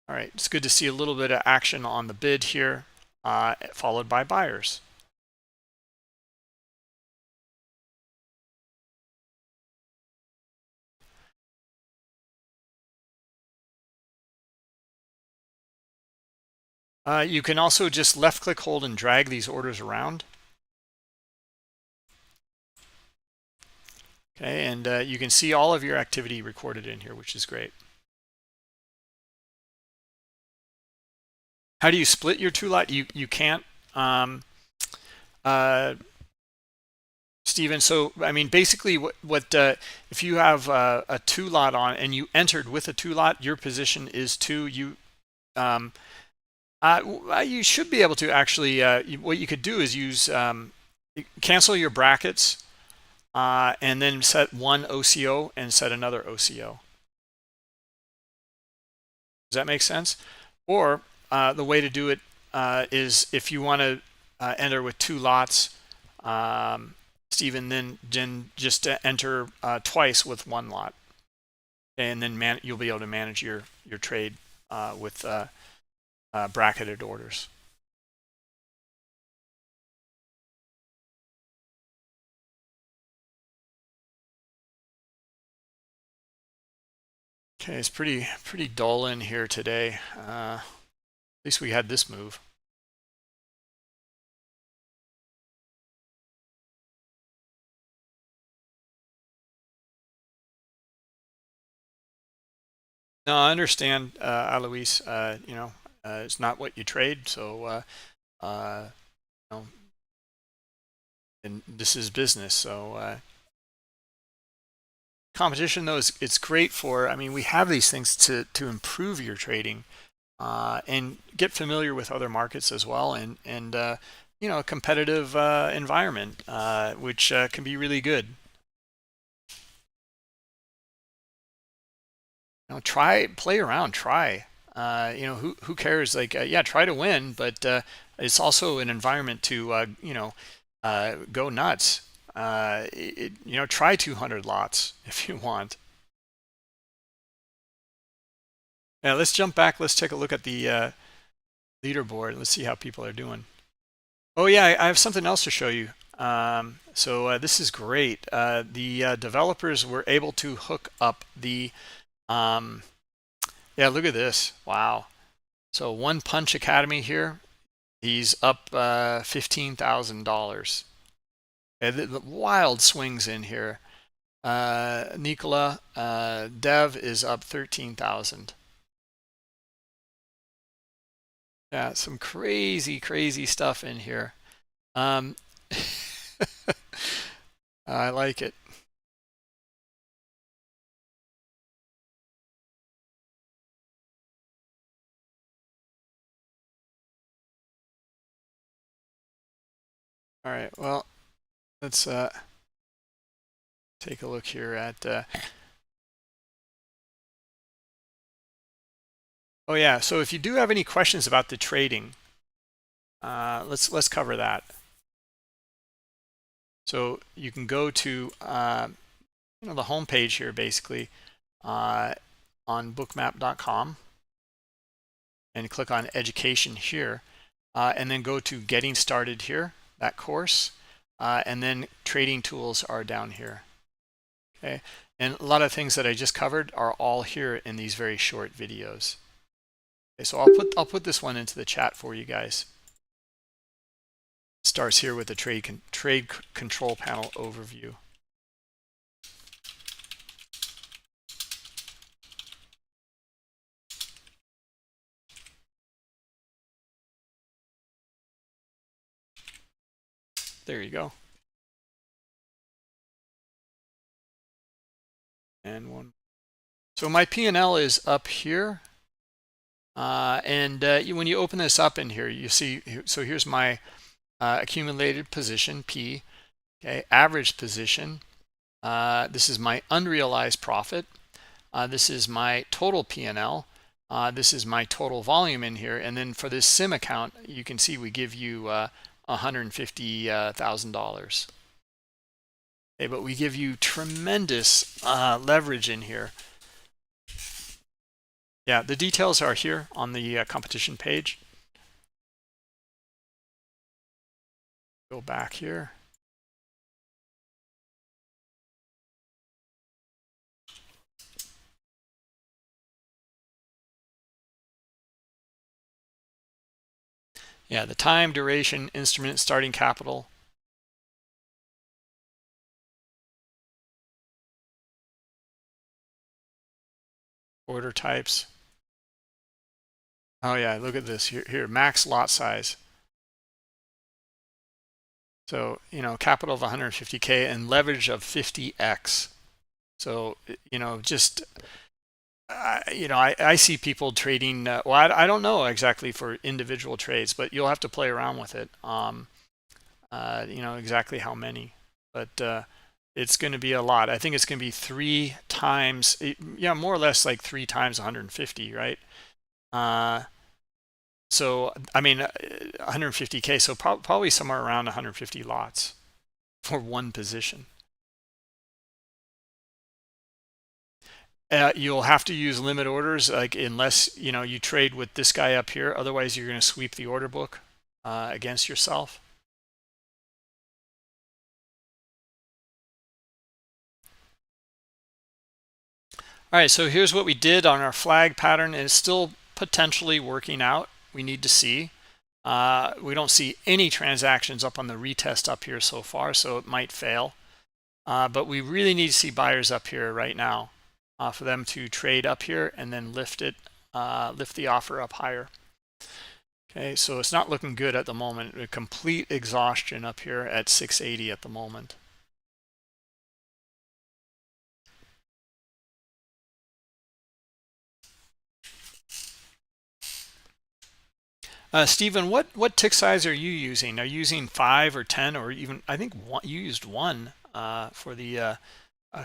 All right, it's good to see a little bit of action on the bid here, followed by buyers. You can also just left click, hold, and drag these orders around. Okay, and you can see all of your activity recorded in here, which is great. How do you split your two lot? You can't, Stephen. So I mean, basically, what if you have a two lot on and you entered with a two lot, your position is two. You should be able to actually. What you could do is use cancel your brackets and then set one OCO and set another OCO. Does that make sense? Or the way to do it is if you want to enter with two lots, Stephen, then just enter twice with one lot, and then you'll be able to manage your trade with bracketed orders. Okay, it's pretty dull in here today. At least we had this move. No, I understand, Alois. It's not what you trade, so you know, and this is business. So competition, though, it's great for. I mean, we have these things to improve your trading and get familiar with other markets as well, and a competitive environment, which can be really good. Play around, try. Who cares? Like, yeah, try to win, but it's also an environment to go nuts. Try 200 lots if you want. Yeah, let's jump back. Let's take a look at the leaderboard. Let's see how people are doing. Oh yeah, I have something else to show you. So this is great. The developers were able to hook up the yeah, look at this. Wow. So One Punch Academy here, he's up $15,000. The wild swings in here. Nikola Dev is up 13,000. Yeah, some crazy stuff in here. I like it. All right, well, let's take a look here at oh yeah, so if you do have any questions about the trading, let's cover that. So you can go to the home page here, basically on bookmap.com, and click on education here, and then go to getting started here, that course, and then trading tools are down here. Okay, and a lot of things that I just covered are all here in these very short videos. Okay, so I'll put this one into the chat for you guys. Starts here with the trade control panel overview. There you go. and one. So my P&L is up here. When you open this up in here, you see, so here's my accumulated position, P, okay, average position. This is my unrealized profit. This is my total P&L. This is my total volume in here. And then for this sim account, you can see we give you $150,000. Okay, but we give you tremendous leverage in here. Yeah, the details are here on the competition page. Go back here. Yeah, the time, duration, instrument, starting capital. Order types. Oh yeah, look at this here, max lot size. So, capital of 150K and leverage of 50x. So, just, I see people trading, well, I don't know exactly for individual trades, but you'll have to play around with it. Exactly how many, but it's going to be a lot. I think it's going to be 3 times, yeah, more or less like 3 times 150, right? So, I mean, 150K, so probably somewhere around 150 lots for one position. You'll have to use limit orders, like unless, you trade with this guy up here. Otherwise, you're going to sweep the order book against yourself. All right, so here's what we did on our flag pattern, and it's still potentially working out. We need to see. We don't see any transactions up on the retest up here so far, so it might fail. But we really need to see buyers up here right now for them to trade up here and then lift the offer up higher. Okay, so it's not looking good at the moment. A complete exhaustion up here at 680 at the moment. Stephen, what tick size are you using? Are you using 5 or 10 or even, I think you used 1 for the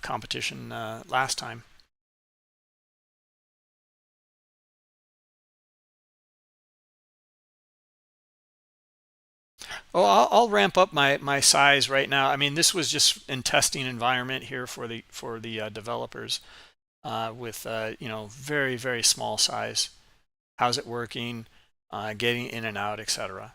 competition last time? Oh, I'll ramp up my size right now. I mean, this was just in testing environment here for the developers with very, very small size. How's it working? Getting in and out, etc.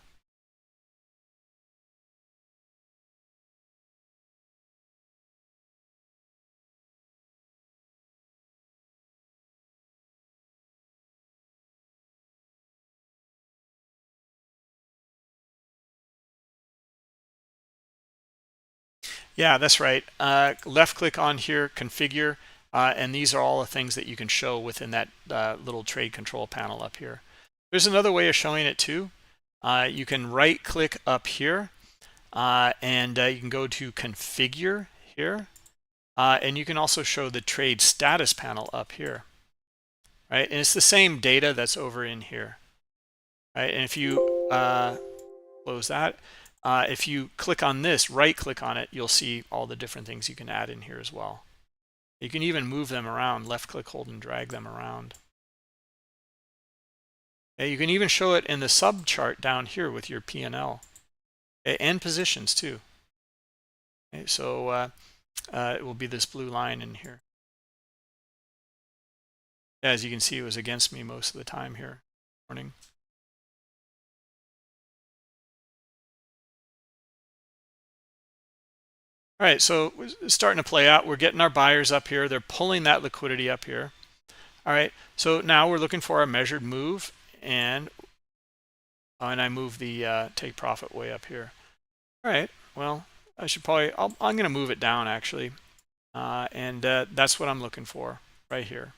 Yeah, that's right. Left click on here, configure, and these are all the things that you can show within that little trade control panel up here. There's another way of showing it too. You can right click up here and you can go to configure here. And you can also show the trade status panel up here, right? And it's the same data that's over in here, right? And if you close that, if you click on this, right click on it, you'll see all the different things you can add in here as well. You can even move them around, left click, hold, and drag them around. Okay, you can even show it in the sub chart down here with your P&L and positions too. Okay, so it will be this blue line in here. As you can see, it was against me most of the time here morning. All right, so it's starting to play out. We're getting our buyers up here. They're pulling that liquidity up here. All right, so now we're looking for a measured move, and I move the take profit way up here. All right, well, I should probably, I'm going to move it down actually, and that's what I'm looking for right here.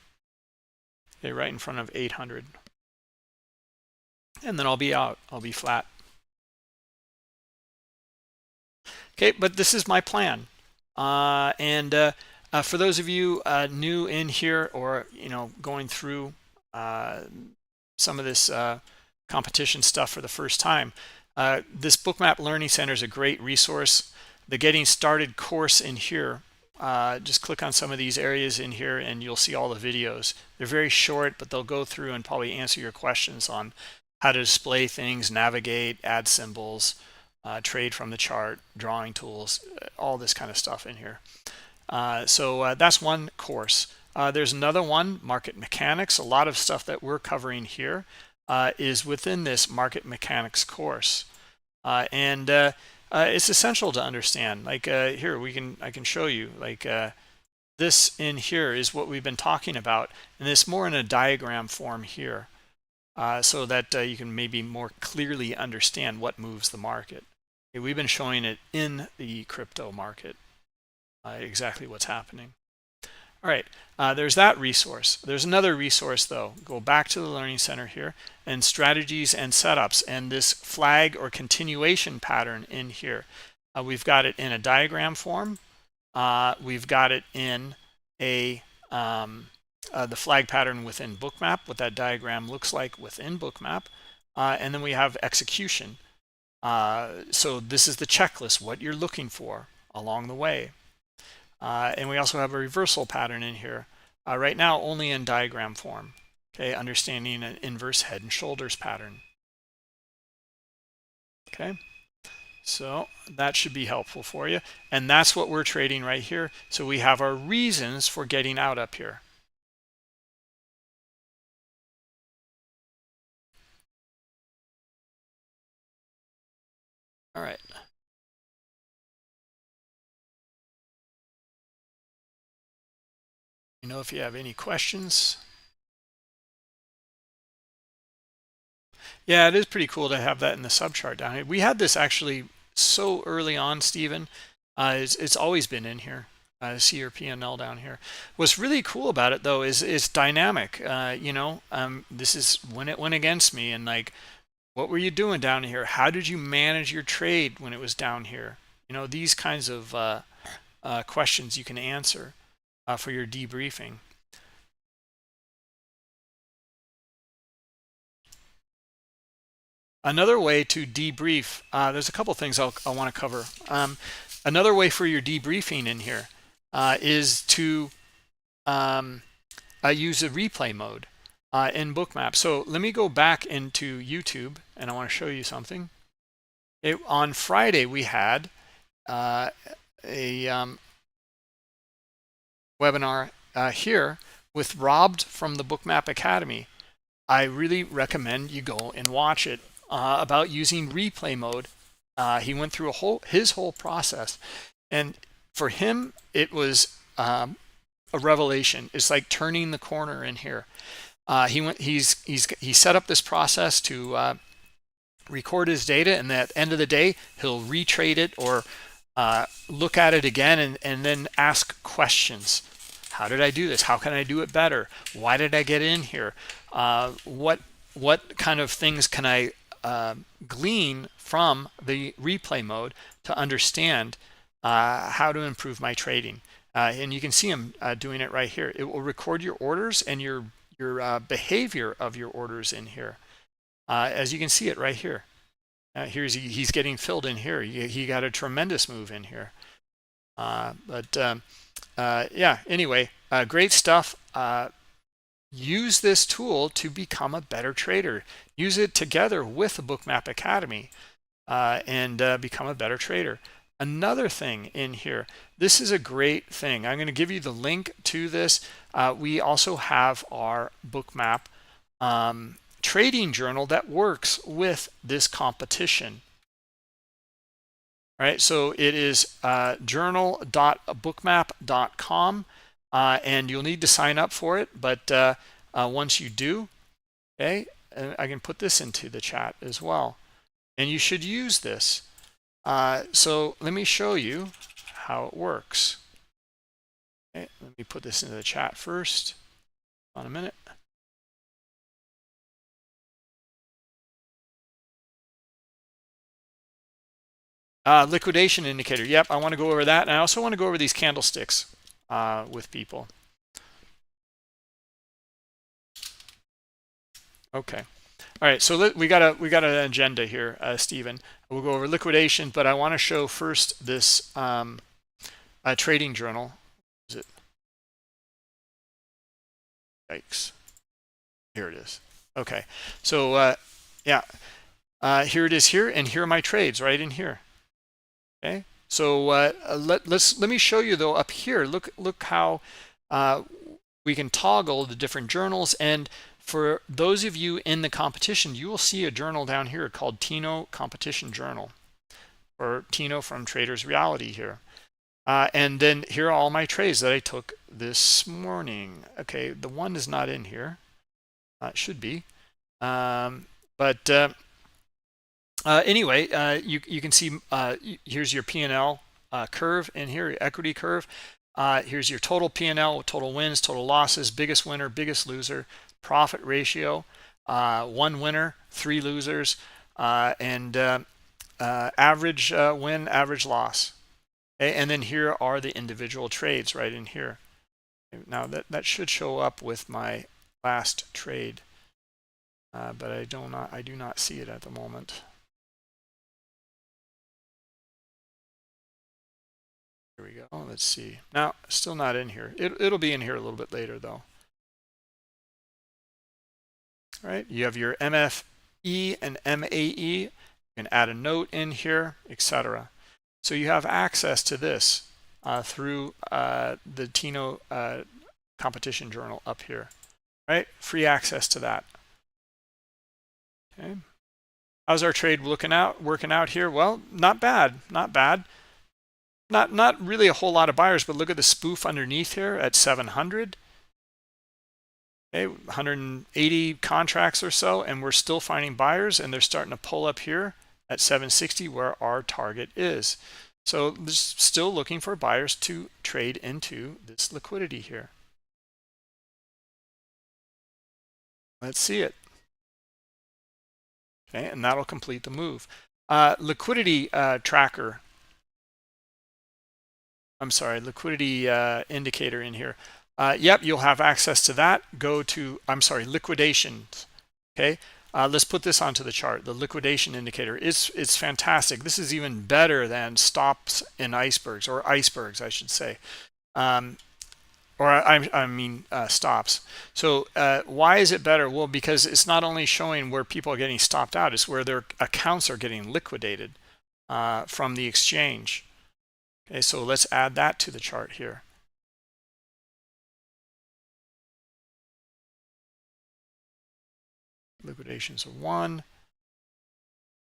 Okay, right in front of 800. And then I'll be out. I'll be flat. Okay, but this is my plan. For those of you new in here, or going through some of this competition stuff for the first time, this Bookmap Learning Center is a great resource. The Getting Started course in here, just click on some of these areas in here and you'll see all the videos. They're very short, but they'll go through and probably answer your questions on how to display things, navigate, add symbols, trade from the chart, drawing tools, all this kind of stuff in here. So that's one course. There's another one, Market Mechanics. A lot of stuff that we're covering here is within this Market Mechanics course. And it's essential to understand. Like here, I can show you, like this in here is what we've been talking about, and it's more in a diagram form here, so that you can maybe more clearly understand what moves the market. Okay, we've been showing it in the crypto market, exactly what's happening. All right, there's that resource. There's another resource though. Go back to the Learning Center here, and strategies and setups, and this flag or continuation pattern in here. We've got it in a diagram form. We've got it in a the flag pattern within Bookmap, what that diagram looks like within Bookmap, and then we have execution. So this is the checklist, what you're looking for along the way. And we also have a reversal pattern in here. Right now, only in diagram form. Okay, understanding an inverse head and shoulders pattern. Okay, so that should be helpful for you. And that's what we're trading right here. So we have our reasons for getting out up here. All right. You know, if you have any questions. Yeah, it is pretty cool to have that in the subchart down here. We had this actually so early on, Stephen. It's always been in here. See your P&L down here. What's really cool about it though is it's dynamic. This is when it went against me, and like, what were you doing down here? How did you manage your trade when it was down here? These kinds of questions you can answer for your debriefing. Another way to debrief, there's a couple things I want to cover. Another way for your debriefing in here is to use a replay mode in Bookmap. So let me go back into YouTube, and I want to show you something. On Friday, we had a webinar here with Rob from the Bookmap Academy. I really recommend you go and watch it. About using replay mode. He went through his whole process, and for him it was a revelation. It's like turning the corner in here. He set up this process to record his data, and at the end of the day he'll retrade it or look at it again and then ask questions. How did I do this? How can I do it better? Why did I get in here? What kind of things can I glean from the replay mode to understand how to improve my trading? And you can see him doing it right here. It will record your orders and your behavior of your orders in here, as you can see it right here. He's getting filled in here. He got a tremendous move in here. Yeah, anyway, great stuff. Use this tool to become a better trader. Use it together with the Bookmap Academy and become a better trader. Another thing in here, this is a great thing. I'm going to give you the link to this. We also have our Bookmap trading journal that works with this competition. All right, so it is journal.bookmap.com. And you'll need to sign up for it, but once you do, okay, I can put this into the chat as well, and you should use this. So let me show you how it works. Okay, let me put this into the chat first. On a minute. Liquidation indicator. Yep, I want to go over that, and I also want to go over these candlesticks. with people. Okay. All right, so we got an agenda here, Stephen. We'll go over liquidation, but I want to show first this trading journal. Is it? Yikes! Here it is. Okay, so yeah, here it is here, and here are my trades right in here. Okay, so let me show you though up here. Look how we can toggle the different journals. And for those of you in the competition, you will see a journal down here called Tino Competition Journal, or Tino from Traders Reality here. And then here are all my trades that I took this morning. Okay, the one is not in here. It should be. But anyway, you can see here's your P&L curve in here, your equity curve. Here's your total P&L, total wins, total losses, biggest winner, biggest loser, profit ratio, 1 winner, 3 losers, and average win, average loss. Okay? And then here are the individual trades right in here. Now that should show up with my last trade, but I do not see it at the moment. Here we go. Let's see. Now, still not in here. It'll be in here a little bit later, though. All right. You have your MFE and MAE. You can add a note in here, etc. So you have access to this through the Tino competition journal up here. Right? Free access to that. Okay. How's our trade working out here? Well, not bad. Not bad. Not really a whole lot of buyers, but look at the spoof underneath here at 700. Okay, 180 contracts or so, and we're still finding buyers, and they're starting to pull up here at 760 where our target is. So there's still looking for buyers to trade into this liquidity here. Let's see it. Okay, and that'll complete the move. Liquidity tracker. I'm sorry, liquidity indicator in here. Yep, you'll have access to that. Go to, I'm sorry, liquidations. Okay, let's put this onto the chart. The liquidation indicator it's fantastic. This is even better than stops in icebergs, or icebergs, I should say. I mean stops. So why is it better? Well, because it's not only showing where people are getting stopped out, it's where their accounts are getting liquidated from the exchange. Okay, so let's add that to the chart here. Liquidations of 1.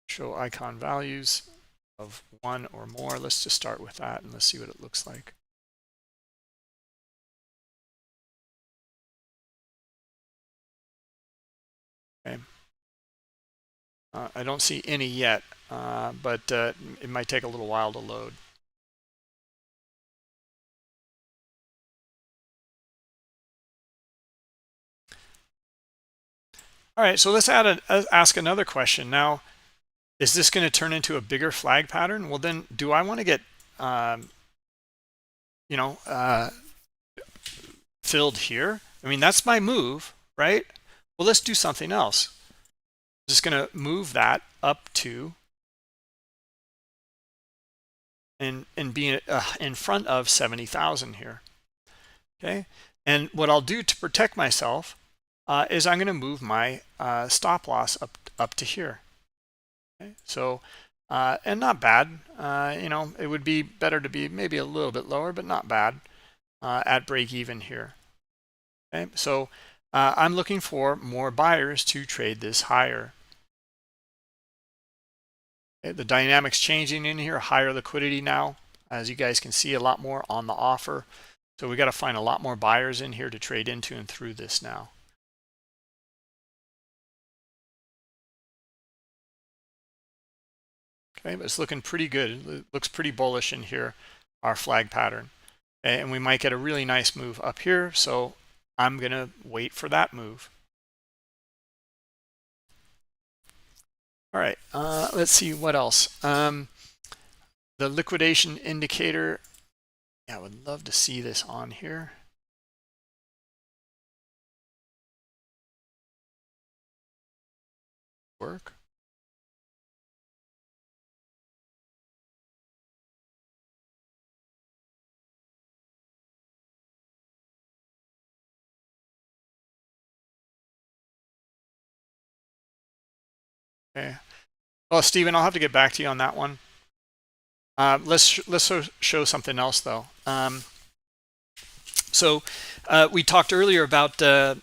Show icon values of 1 or more. Let's just start with that and let's see what it looks like. Okay. I don't see any yet, but it might take a little while to load. All right, so let's ask another question. Now, is this going to turn into a bigger flag pattern? Well, then do I want to get, filled here? I mean, that's my move, right? Well, let's do something else. I'm just going to move that up to and be in front of 70,000 here. Okay, and what I'll do to protect myself is I'm going to move my stop loss up to here. Okay, so and not bad. It would be better to be maybe a little bit lower, but not bad at break even here. Okay, so I'm looking for more buyers to trade this higher. Okay, the dynamics changing in here, higher liquidity now, as you guys can see, a lot more on the offer. So we got to find a lot more buyers in here to trade into and through this now. Okay, but it's looking pretty good. It looks pretty bullish in here, our flag pattern. Okay, and we might get a really nice move up here. So I'm going to wait for that move. All right, let's see what else. The liquidation indicator Yeah, I would love to see this on here. Work. Okay. Well, Stephen, I'll have to get back to you on that one. Let's show something else though. So we talked earlier about the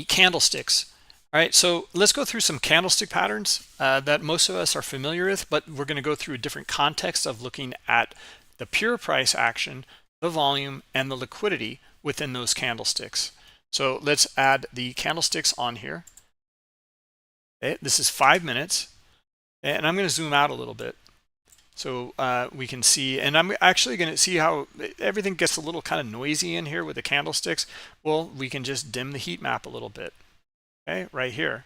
candlesticks. All right, so let's go through some candlestick patterns that most of us are familiar with, but we're going to go through a different context of looking at the pure price action, the volume, and the liquidity within those candlesticks. So let's add the candlesticks on here. Okay, this is 5 minutes, and I'm going to zoom out a little bit so we can see, and I'm actually going to see how everything gets a little kind of noisy in here with the candlesticks. Well, we can just dim the heat map a little bit. Okay, right here.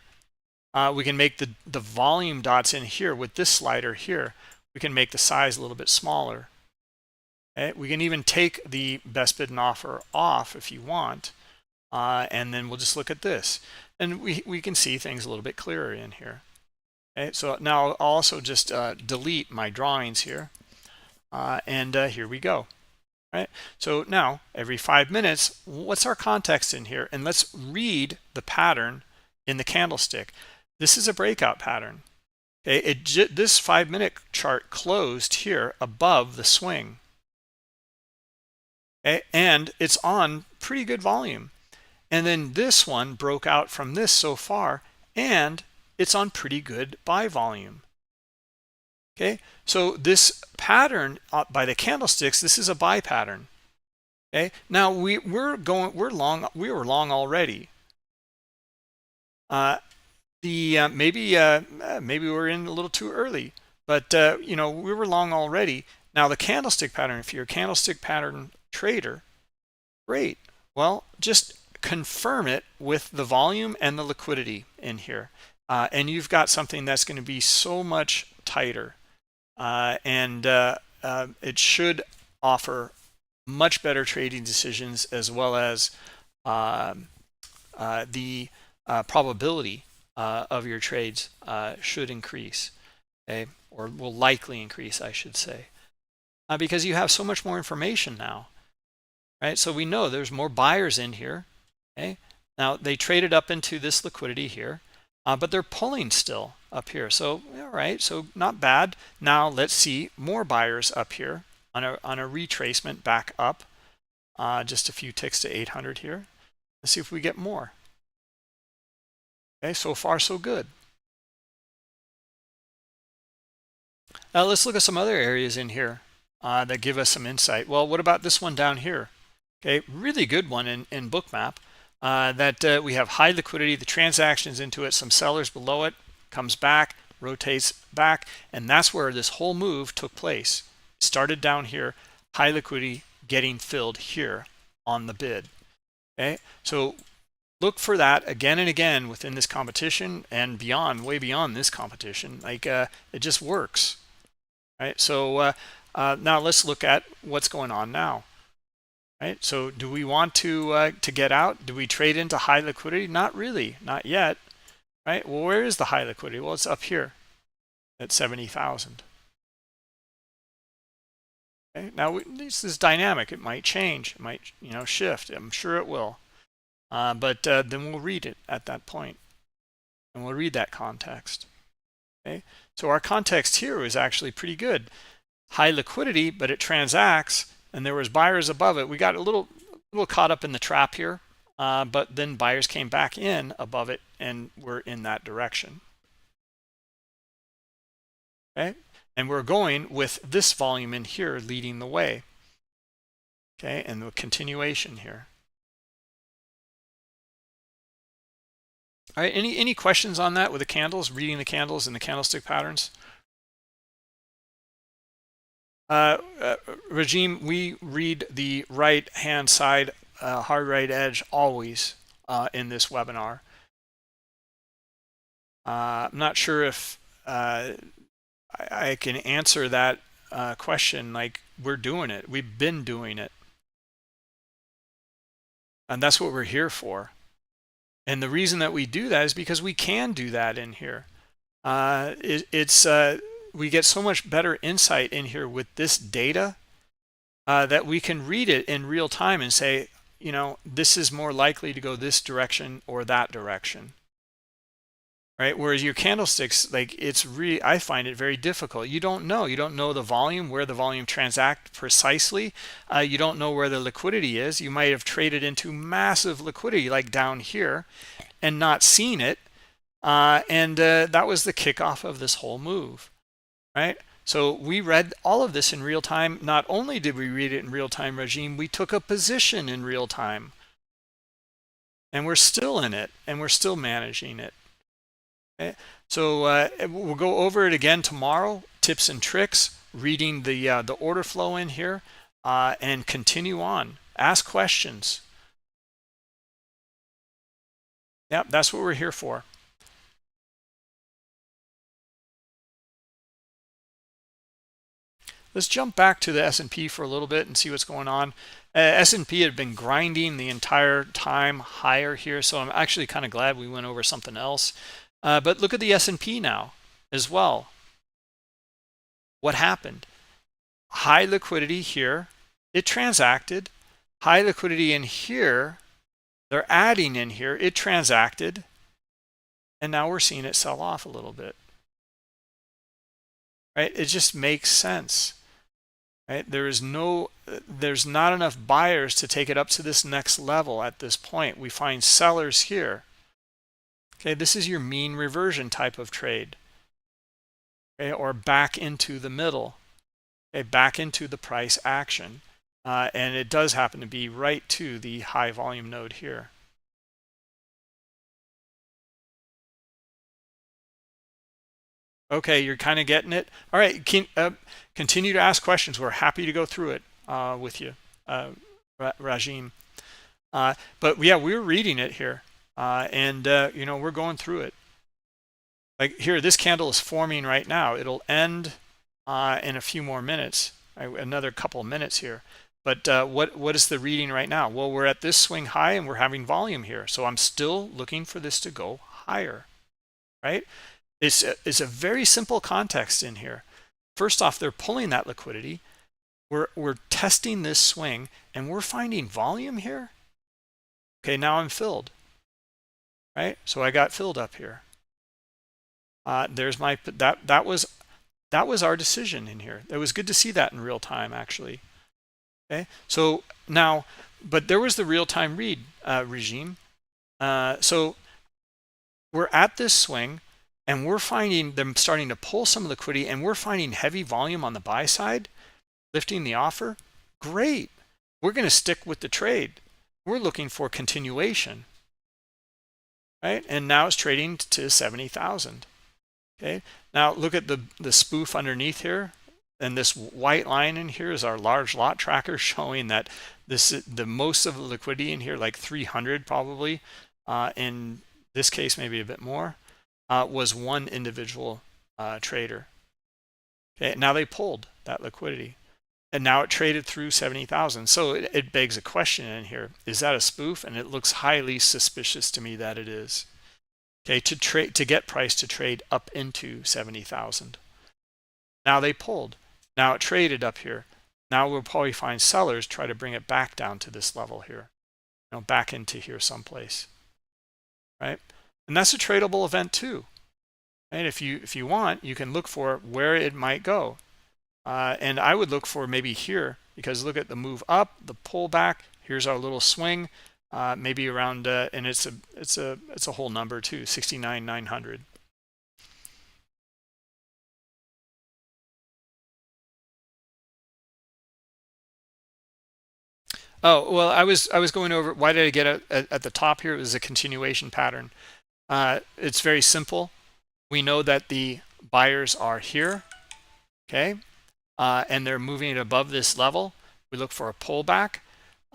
We can make the volume dots in here with this slider here. We can make the size a little bit smaller. Okay, we can even take the best bid and offer off if you want. And then we'll just look at this. And we can see things a little bit clearer in here. Okay, so now I'll also just delete my drawings here. And here we go. Right. So now every 5 minutes, what's our context in here? And let's read the pattern in the candlestick. This is a breakout pattern. Okay, this 5 minute chart closed here above the swing. Okay, and it's on pretty good volume. And then this one broke out from this so far, and it's on pretty good buy volume. Okay, so this pattern by the candlesticks, this is a buy pattern. Okay, now we were long already. Maybe we're in a little too early, but you know, we were long already. Now the candlestick pattern, if you're a candlestick pattern trader, great. Well, just confirm it with the volume and the liquidity in here, and you've got something that's going to be so much tighter, and it should offer much better trading decisions, as well as the probability of your trades should increase, okay, or will likely increase, I should say, because you have so much more information now, right? So we know there's more buyers in here. Okay, now they traded up into this liquidity here, but they're pulling still up here. So all right, so not bad. Now let's see more buyers up here on a retracement back up, just a few ticks to 800 here. Let's see if we get more. Okay, so far so good. Now let's look at some other areas in here that give us some insight. Well, what about this one down here? Okay, really good one in Bookmap. That we have high liquidity, the transactions into it, some sellers below it, comes back, rotates back, and that's where this whole move took place. Started down here, high liquidity getting filled here on the bid. Okay, so look for that again and again within this competition and beyond, way beyond this competition. Like it just works, right? So now let's look at what's going on now. Right, so do we want to get out? Do we trade into high liquidity? Not really, not yet. Right, well, where is the high liquidity? Well, it's up here at 70,000. Okay, now this is dynamic. It might change, it might, you know, shift. I'm sure it will, but then we'll read it at that point, and we'll read that context. Okay, so our context here is actually pretty good. High liquidity, but it transacts, and there was buyers above it. We got a little caught up in the trap here, but then buyers came back in above it, and we're in that direction. Okay, and we're going with this volume in here leading the way. Okay, and the continuation here. All right, any questions on that with the candles, reading the candles and the candlestick patterns? Regime, we read the right hand side, hard right edge always in this webinar. I'm not sure if I can answer that question. Like, we're doing it. We've been doing it. And that's what we're here for. And the reason that we do that is because we can do that in here. We get so much better insight in here with this data that we can read it in real time and say, you know, this is more likely to go this direction or that direction. Right? Whereas your candlesticks, like, it's really, I find it very difficult. You don't know the volume, where the volume transact precisely. You don't know where the liquidity is. You might have traded into massive liquidity like down here and not seen it. That was the kickoff of this whole move, right? So we read all of this in real time. Not only did we read it in real time regime, we took a position in real time, and we're still in it, and we're still managing it. Okay. So we'll go over it again tomorrow, tips and tricks, reading the order flow in here, and continue on. Ask questions. Yep, that's what we're here for. Let's jump back to the S&P for a little bit and see what's going on. S&P had been grinding the entire time higher here, so I'm actually kind of glad we went over something else. But look at the S&P now as well. What happened? High liquidity here. It transacted. High liquidity in here. They're adding in here. It transacted. And now we're seeing it sell off a little bit. Right? It just makes sense. Right? There's not enough buyers to take it up to this next level at this point. We find sellers here. Okay, this is your mean reversion type of trade. Okay, or back into the middle. Okay, back into the price action. And it does happen to be right to the high volume node here. Okay, you're kind of getting it. All right, continue to ask questions. We're happy to go through it with you, Rajim. But yeah, we're reading it here, and you know, we're going through it. Like here, this candle is forming right now. It'll end in a few more minutes, another couple of minutes here. But what is the reading right now? Well, we're at this swing high and we're having volume here. So I'm still looking for this to go higher, right? It's a very simple context in here. First off, they're pulling that liquidity. We're testing this swing and we're finding volume here. Okay, now I'm filled, right? So I got filled up here. There's my, that was our decision in here. It was good to see that in real time, actually. Okay, so now, but there was the real-time read regime. So we're at this swing and we're finding them starting to pull some liquidity, and we're finding heavy volume on the buy side, lifting the offer. Great. We're going to stick with the trade. We're looking for continuation, right? And now it's trading to 70,000. Okay, now look at the spoof underneath here, and this white line in here is our large lot tracker, showing that the most of the liquidity in here, like 300 probably, in this case maybe a bit more, was one individual trader. Okay, now they pulled that liquidity, and now it traded through 70,000. So it begs a question in here: is that a spoof? And it looks highly suspicious to me that it is. Okay, to get price to trade up into 70,000. Now they pulled. Now it traded up here. Now we'll probably find sellers try to bring it back down to this level here, you know, back into here someplace, right? And that's a tradable event too. And if you want, you can look for where it might go. And I would look for maybe here, because look at the move up, the pullback. Here's our little swing. Maybe around, and it's a whole number too, 69,900. Oh, well, I was going over, why did I get at the top here? It was a continuation pattern. It's very simple. We know that the buyers are here, okay, and they're moving it above this level. We look for a pullback.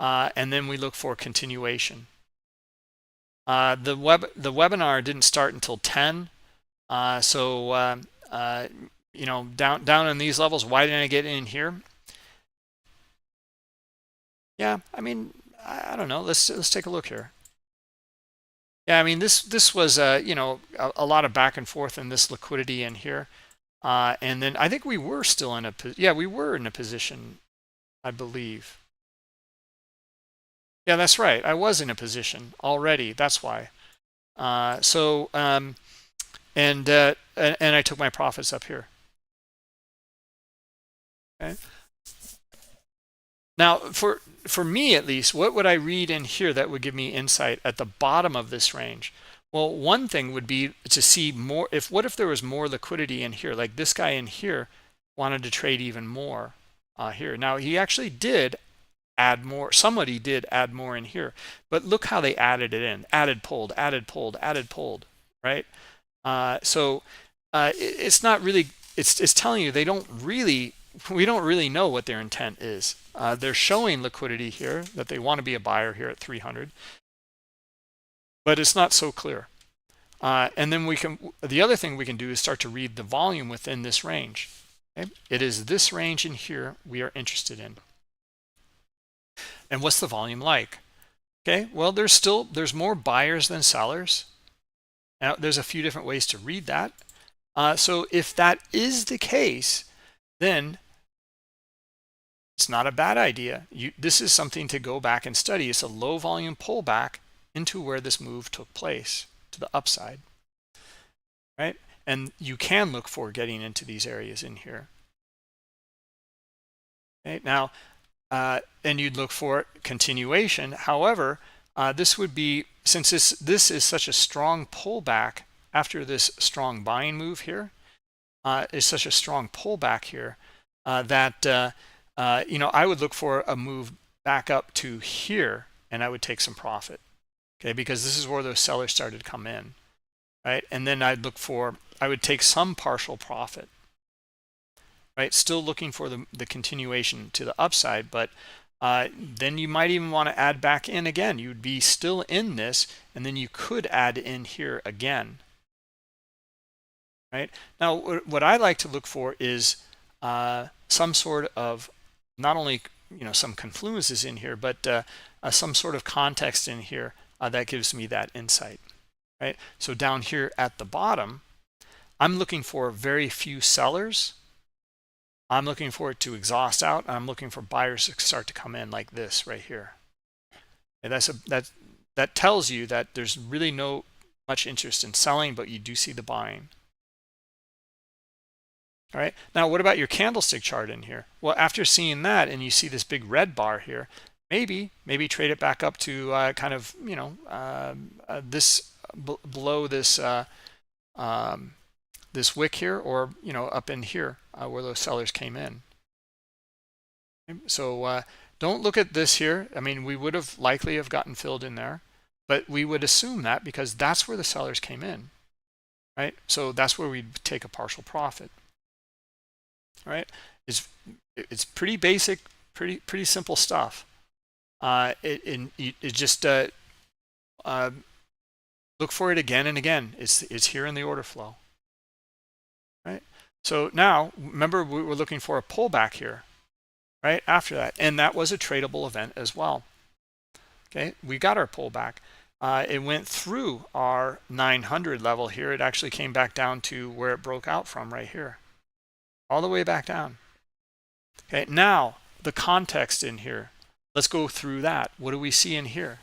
And then we look for continuation. The webinar didn't start until 10. So you know, down on these levels, why didn't I get in here? Yeah, I mean, I don't know. Let's take a look here. Yeah, I mean, this was you know, a lot of back and forth in this liquidity in here. And then I think we were still in a, yeah, we were in a position, I believe. Yeah, that's right. I was in a position already. That's why. And I took my profits up here. Okay. Now, for me at least, what would I read in here that would give me insight at the bottom of this range? Well, one thing would be to see more. What if there was more liquidity in here? Like this guy in here wanted to trade even more here. Now he actually did add more. Somebody did add more in here, but look how they added it in. Added, pulled, added, pulled, added, pulled. Right. It's not really. It's telling you they don't really. We don't really know what their intent is. They're showing liquidity here that they want to be a buyer here at 300, but it's not so clear. And then the other thing we can do is start to read the volume within this range. Okay? It is this range in here we are interested in. And what's the volume like? Okay, well, there's more buyers than sellers. Now, there's a few different ways to read that. So if that is the case, then it's not a bad idea. This is something to go back and study. It's a low volume pullback into where this move took place to the upside, right? And you can look for getting into these areas in here. Okay, now, and you'd look for continuation. However, this would be, since this is such a strong pullback after this strong buying move here, is such a strong pullback here that you know, I would look for a move back up to here, and I would take some profit, okay, because this is where those sellers started to come in, right? And then I would take some partial profit, right? Still looking for the continuation to the upside, but then you might even want to add back in again. You'd be still in this, and then you could add in here again, right? Now, what I like to look for is some sort of, not only, you know, some confluences in here, but some sort of context in here that gives me that insight, right? So down here at the bottom, I'm looking for very few sellers. I'm looking for it to exhaust out. I'm looking for buyers to start to come in like this right here. And that tells you that there's really no much interest in selling, but you do see the buying. All right, now what about your candlestick chart in here? Well, after seeing that and you see this big red bar here, maybe trade it back up to kind of, you know, this below this this wick here, or, you know, up in here where those sellers came in. Okay, so don't look at this here. I mean, we would have likely have gotten filled in there, but we would assume that because that's where the sellers came in, right? So that's where we'd take a partial profit. All right, it's pretty basic, pretty simple stuff. It just look for it again and again. It's here in the order flow, right? So now remember, we were looking for a pullback here, right after that, and that was a tradable event as well. Okay, we got our pullback. It went through our 900 level here. It actually came back down to where it broke out from right here, all the way back down. Okay, now the context in here, let's go through that. What do we see in here?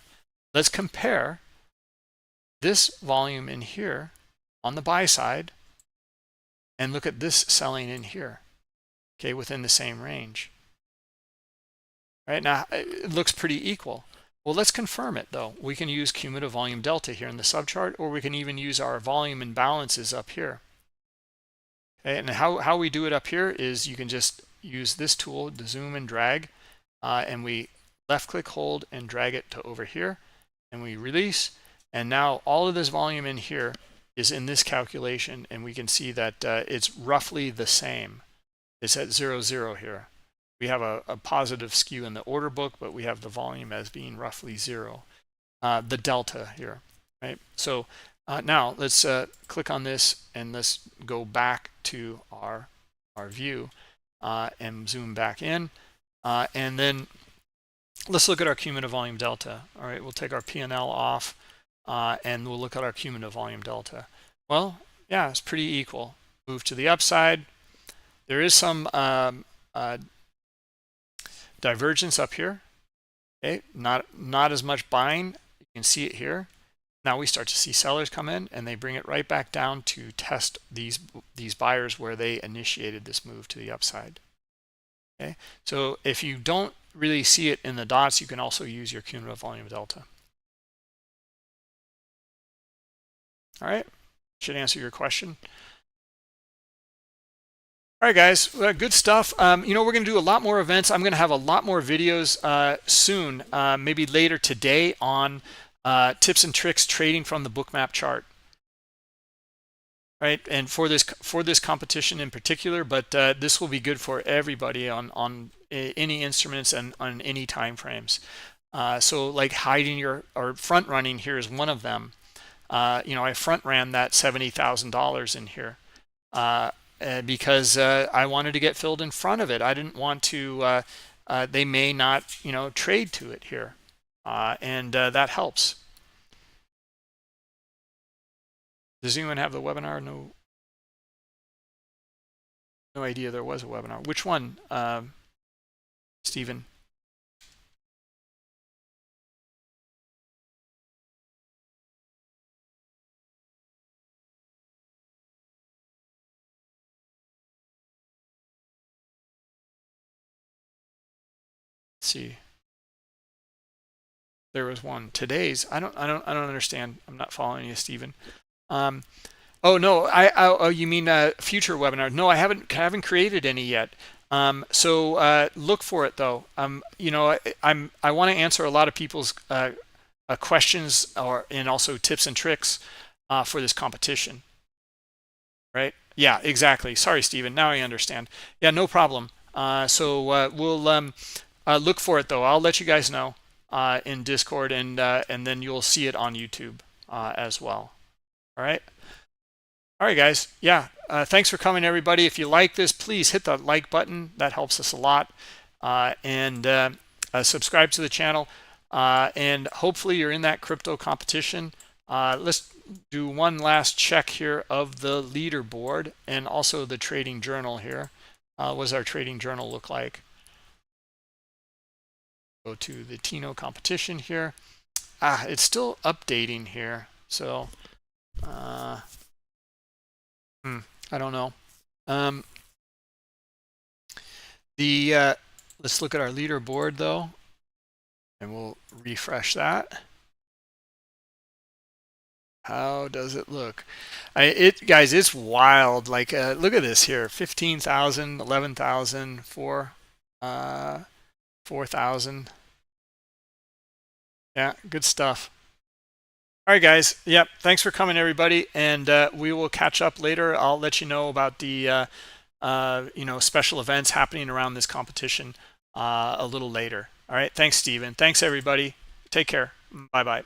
Let's compare this volume in here on the buy side and look at this selling in here, okay, within the same range. Right now it looks pretty equal. Well, let's confirm it though. We can use cumulative volume delta here in the subchart, or we can even use our volume imbalances up here. Okay, and how we do it up here is you can just use this tool to zoom and drag, and we left click, hold, and drag it to over here, and we release, and now all of this volume in here is in this calculation, and we can see that it's roughly the same. It's at 0, 0 here. We have a positive skew in the order book, but we have the volume as being roughly 0, the delta here, right? So now let's click on this, and let's go back to our view and zoom back in, and then let's look at our cumulative volume delta. All right, we'll take our P&L off, and we'll look at our cumulative volume delta. Well, yeah, it's pretty equal. Move to the upside. There is some divergence up here. Okay, not as much buying. You can see it here. Now we start to see sellers come in, and they bring it right back down to test these buyers where they initiated this move to the upside. Okay, so if you don't really see it in the dots, you can also use your cumulative volume delta. All right, should answer your question. All right, guys, good stuff. You know, we're going to do a lot more events. I'm going to have a lot more videos soon, maybe later today, on tips and tricks trading from the Bookmap chart. Right, and for this competition in particular, but this will be good for everybody on any instruments and on any time frames. So like hiding or front running here is one of them. You know, I front ran that $70,000 in here because I wanted to get filled in front of it. I didn't want to. They may not, you know, trade to it here, and that helps. Does anyone have the webinar? No idea there was a webinar. Which one, Stephen? Let's see. There was one. Today's. I don't understand. I'm not following you, Stephen. Oh no, oh, you mean future webinar? No, I haven't created any yet. So look for it though. You know, I want to answer a lot of people's questions and also tips and tricks for this competition. Right? Yeah, exactly. Sorry, Stephen. Now I understand. Yeah, no problem. So we'll look for it though. I'll let you guys know in Discord, and then you'll see it on YouTube as well. All right. All right, guys. Yeah, thanks for coming, everybody. If you like this, please hit the like button. That helps us a lot. And subscribe to the channel. And hopefully you're in that crypto competition. Let's do one last check here of the leaderboard and also the trading journal here. What does our trading journal look like? Go to the Tino competition here. It's still updating here. So I don't know. Let's look at our leaderboard though, and we'll refresh that. How does it look? Guys, it's wild. Like look at this here: 15,000, 11,000, 4,000. Yeah, good stuff. All right, guys. Yep. Thanks for coming, everybody, and we will catch up later. I'll let you know about the you know, special events happening around this competition a little later. All right. Thanks, Stephen. Thanks, everybody. Take care. Bye-bye.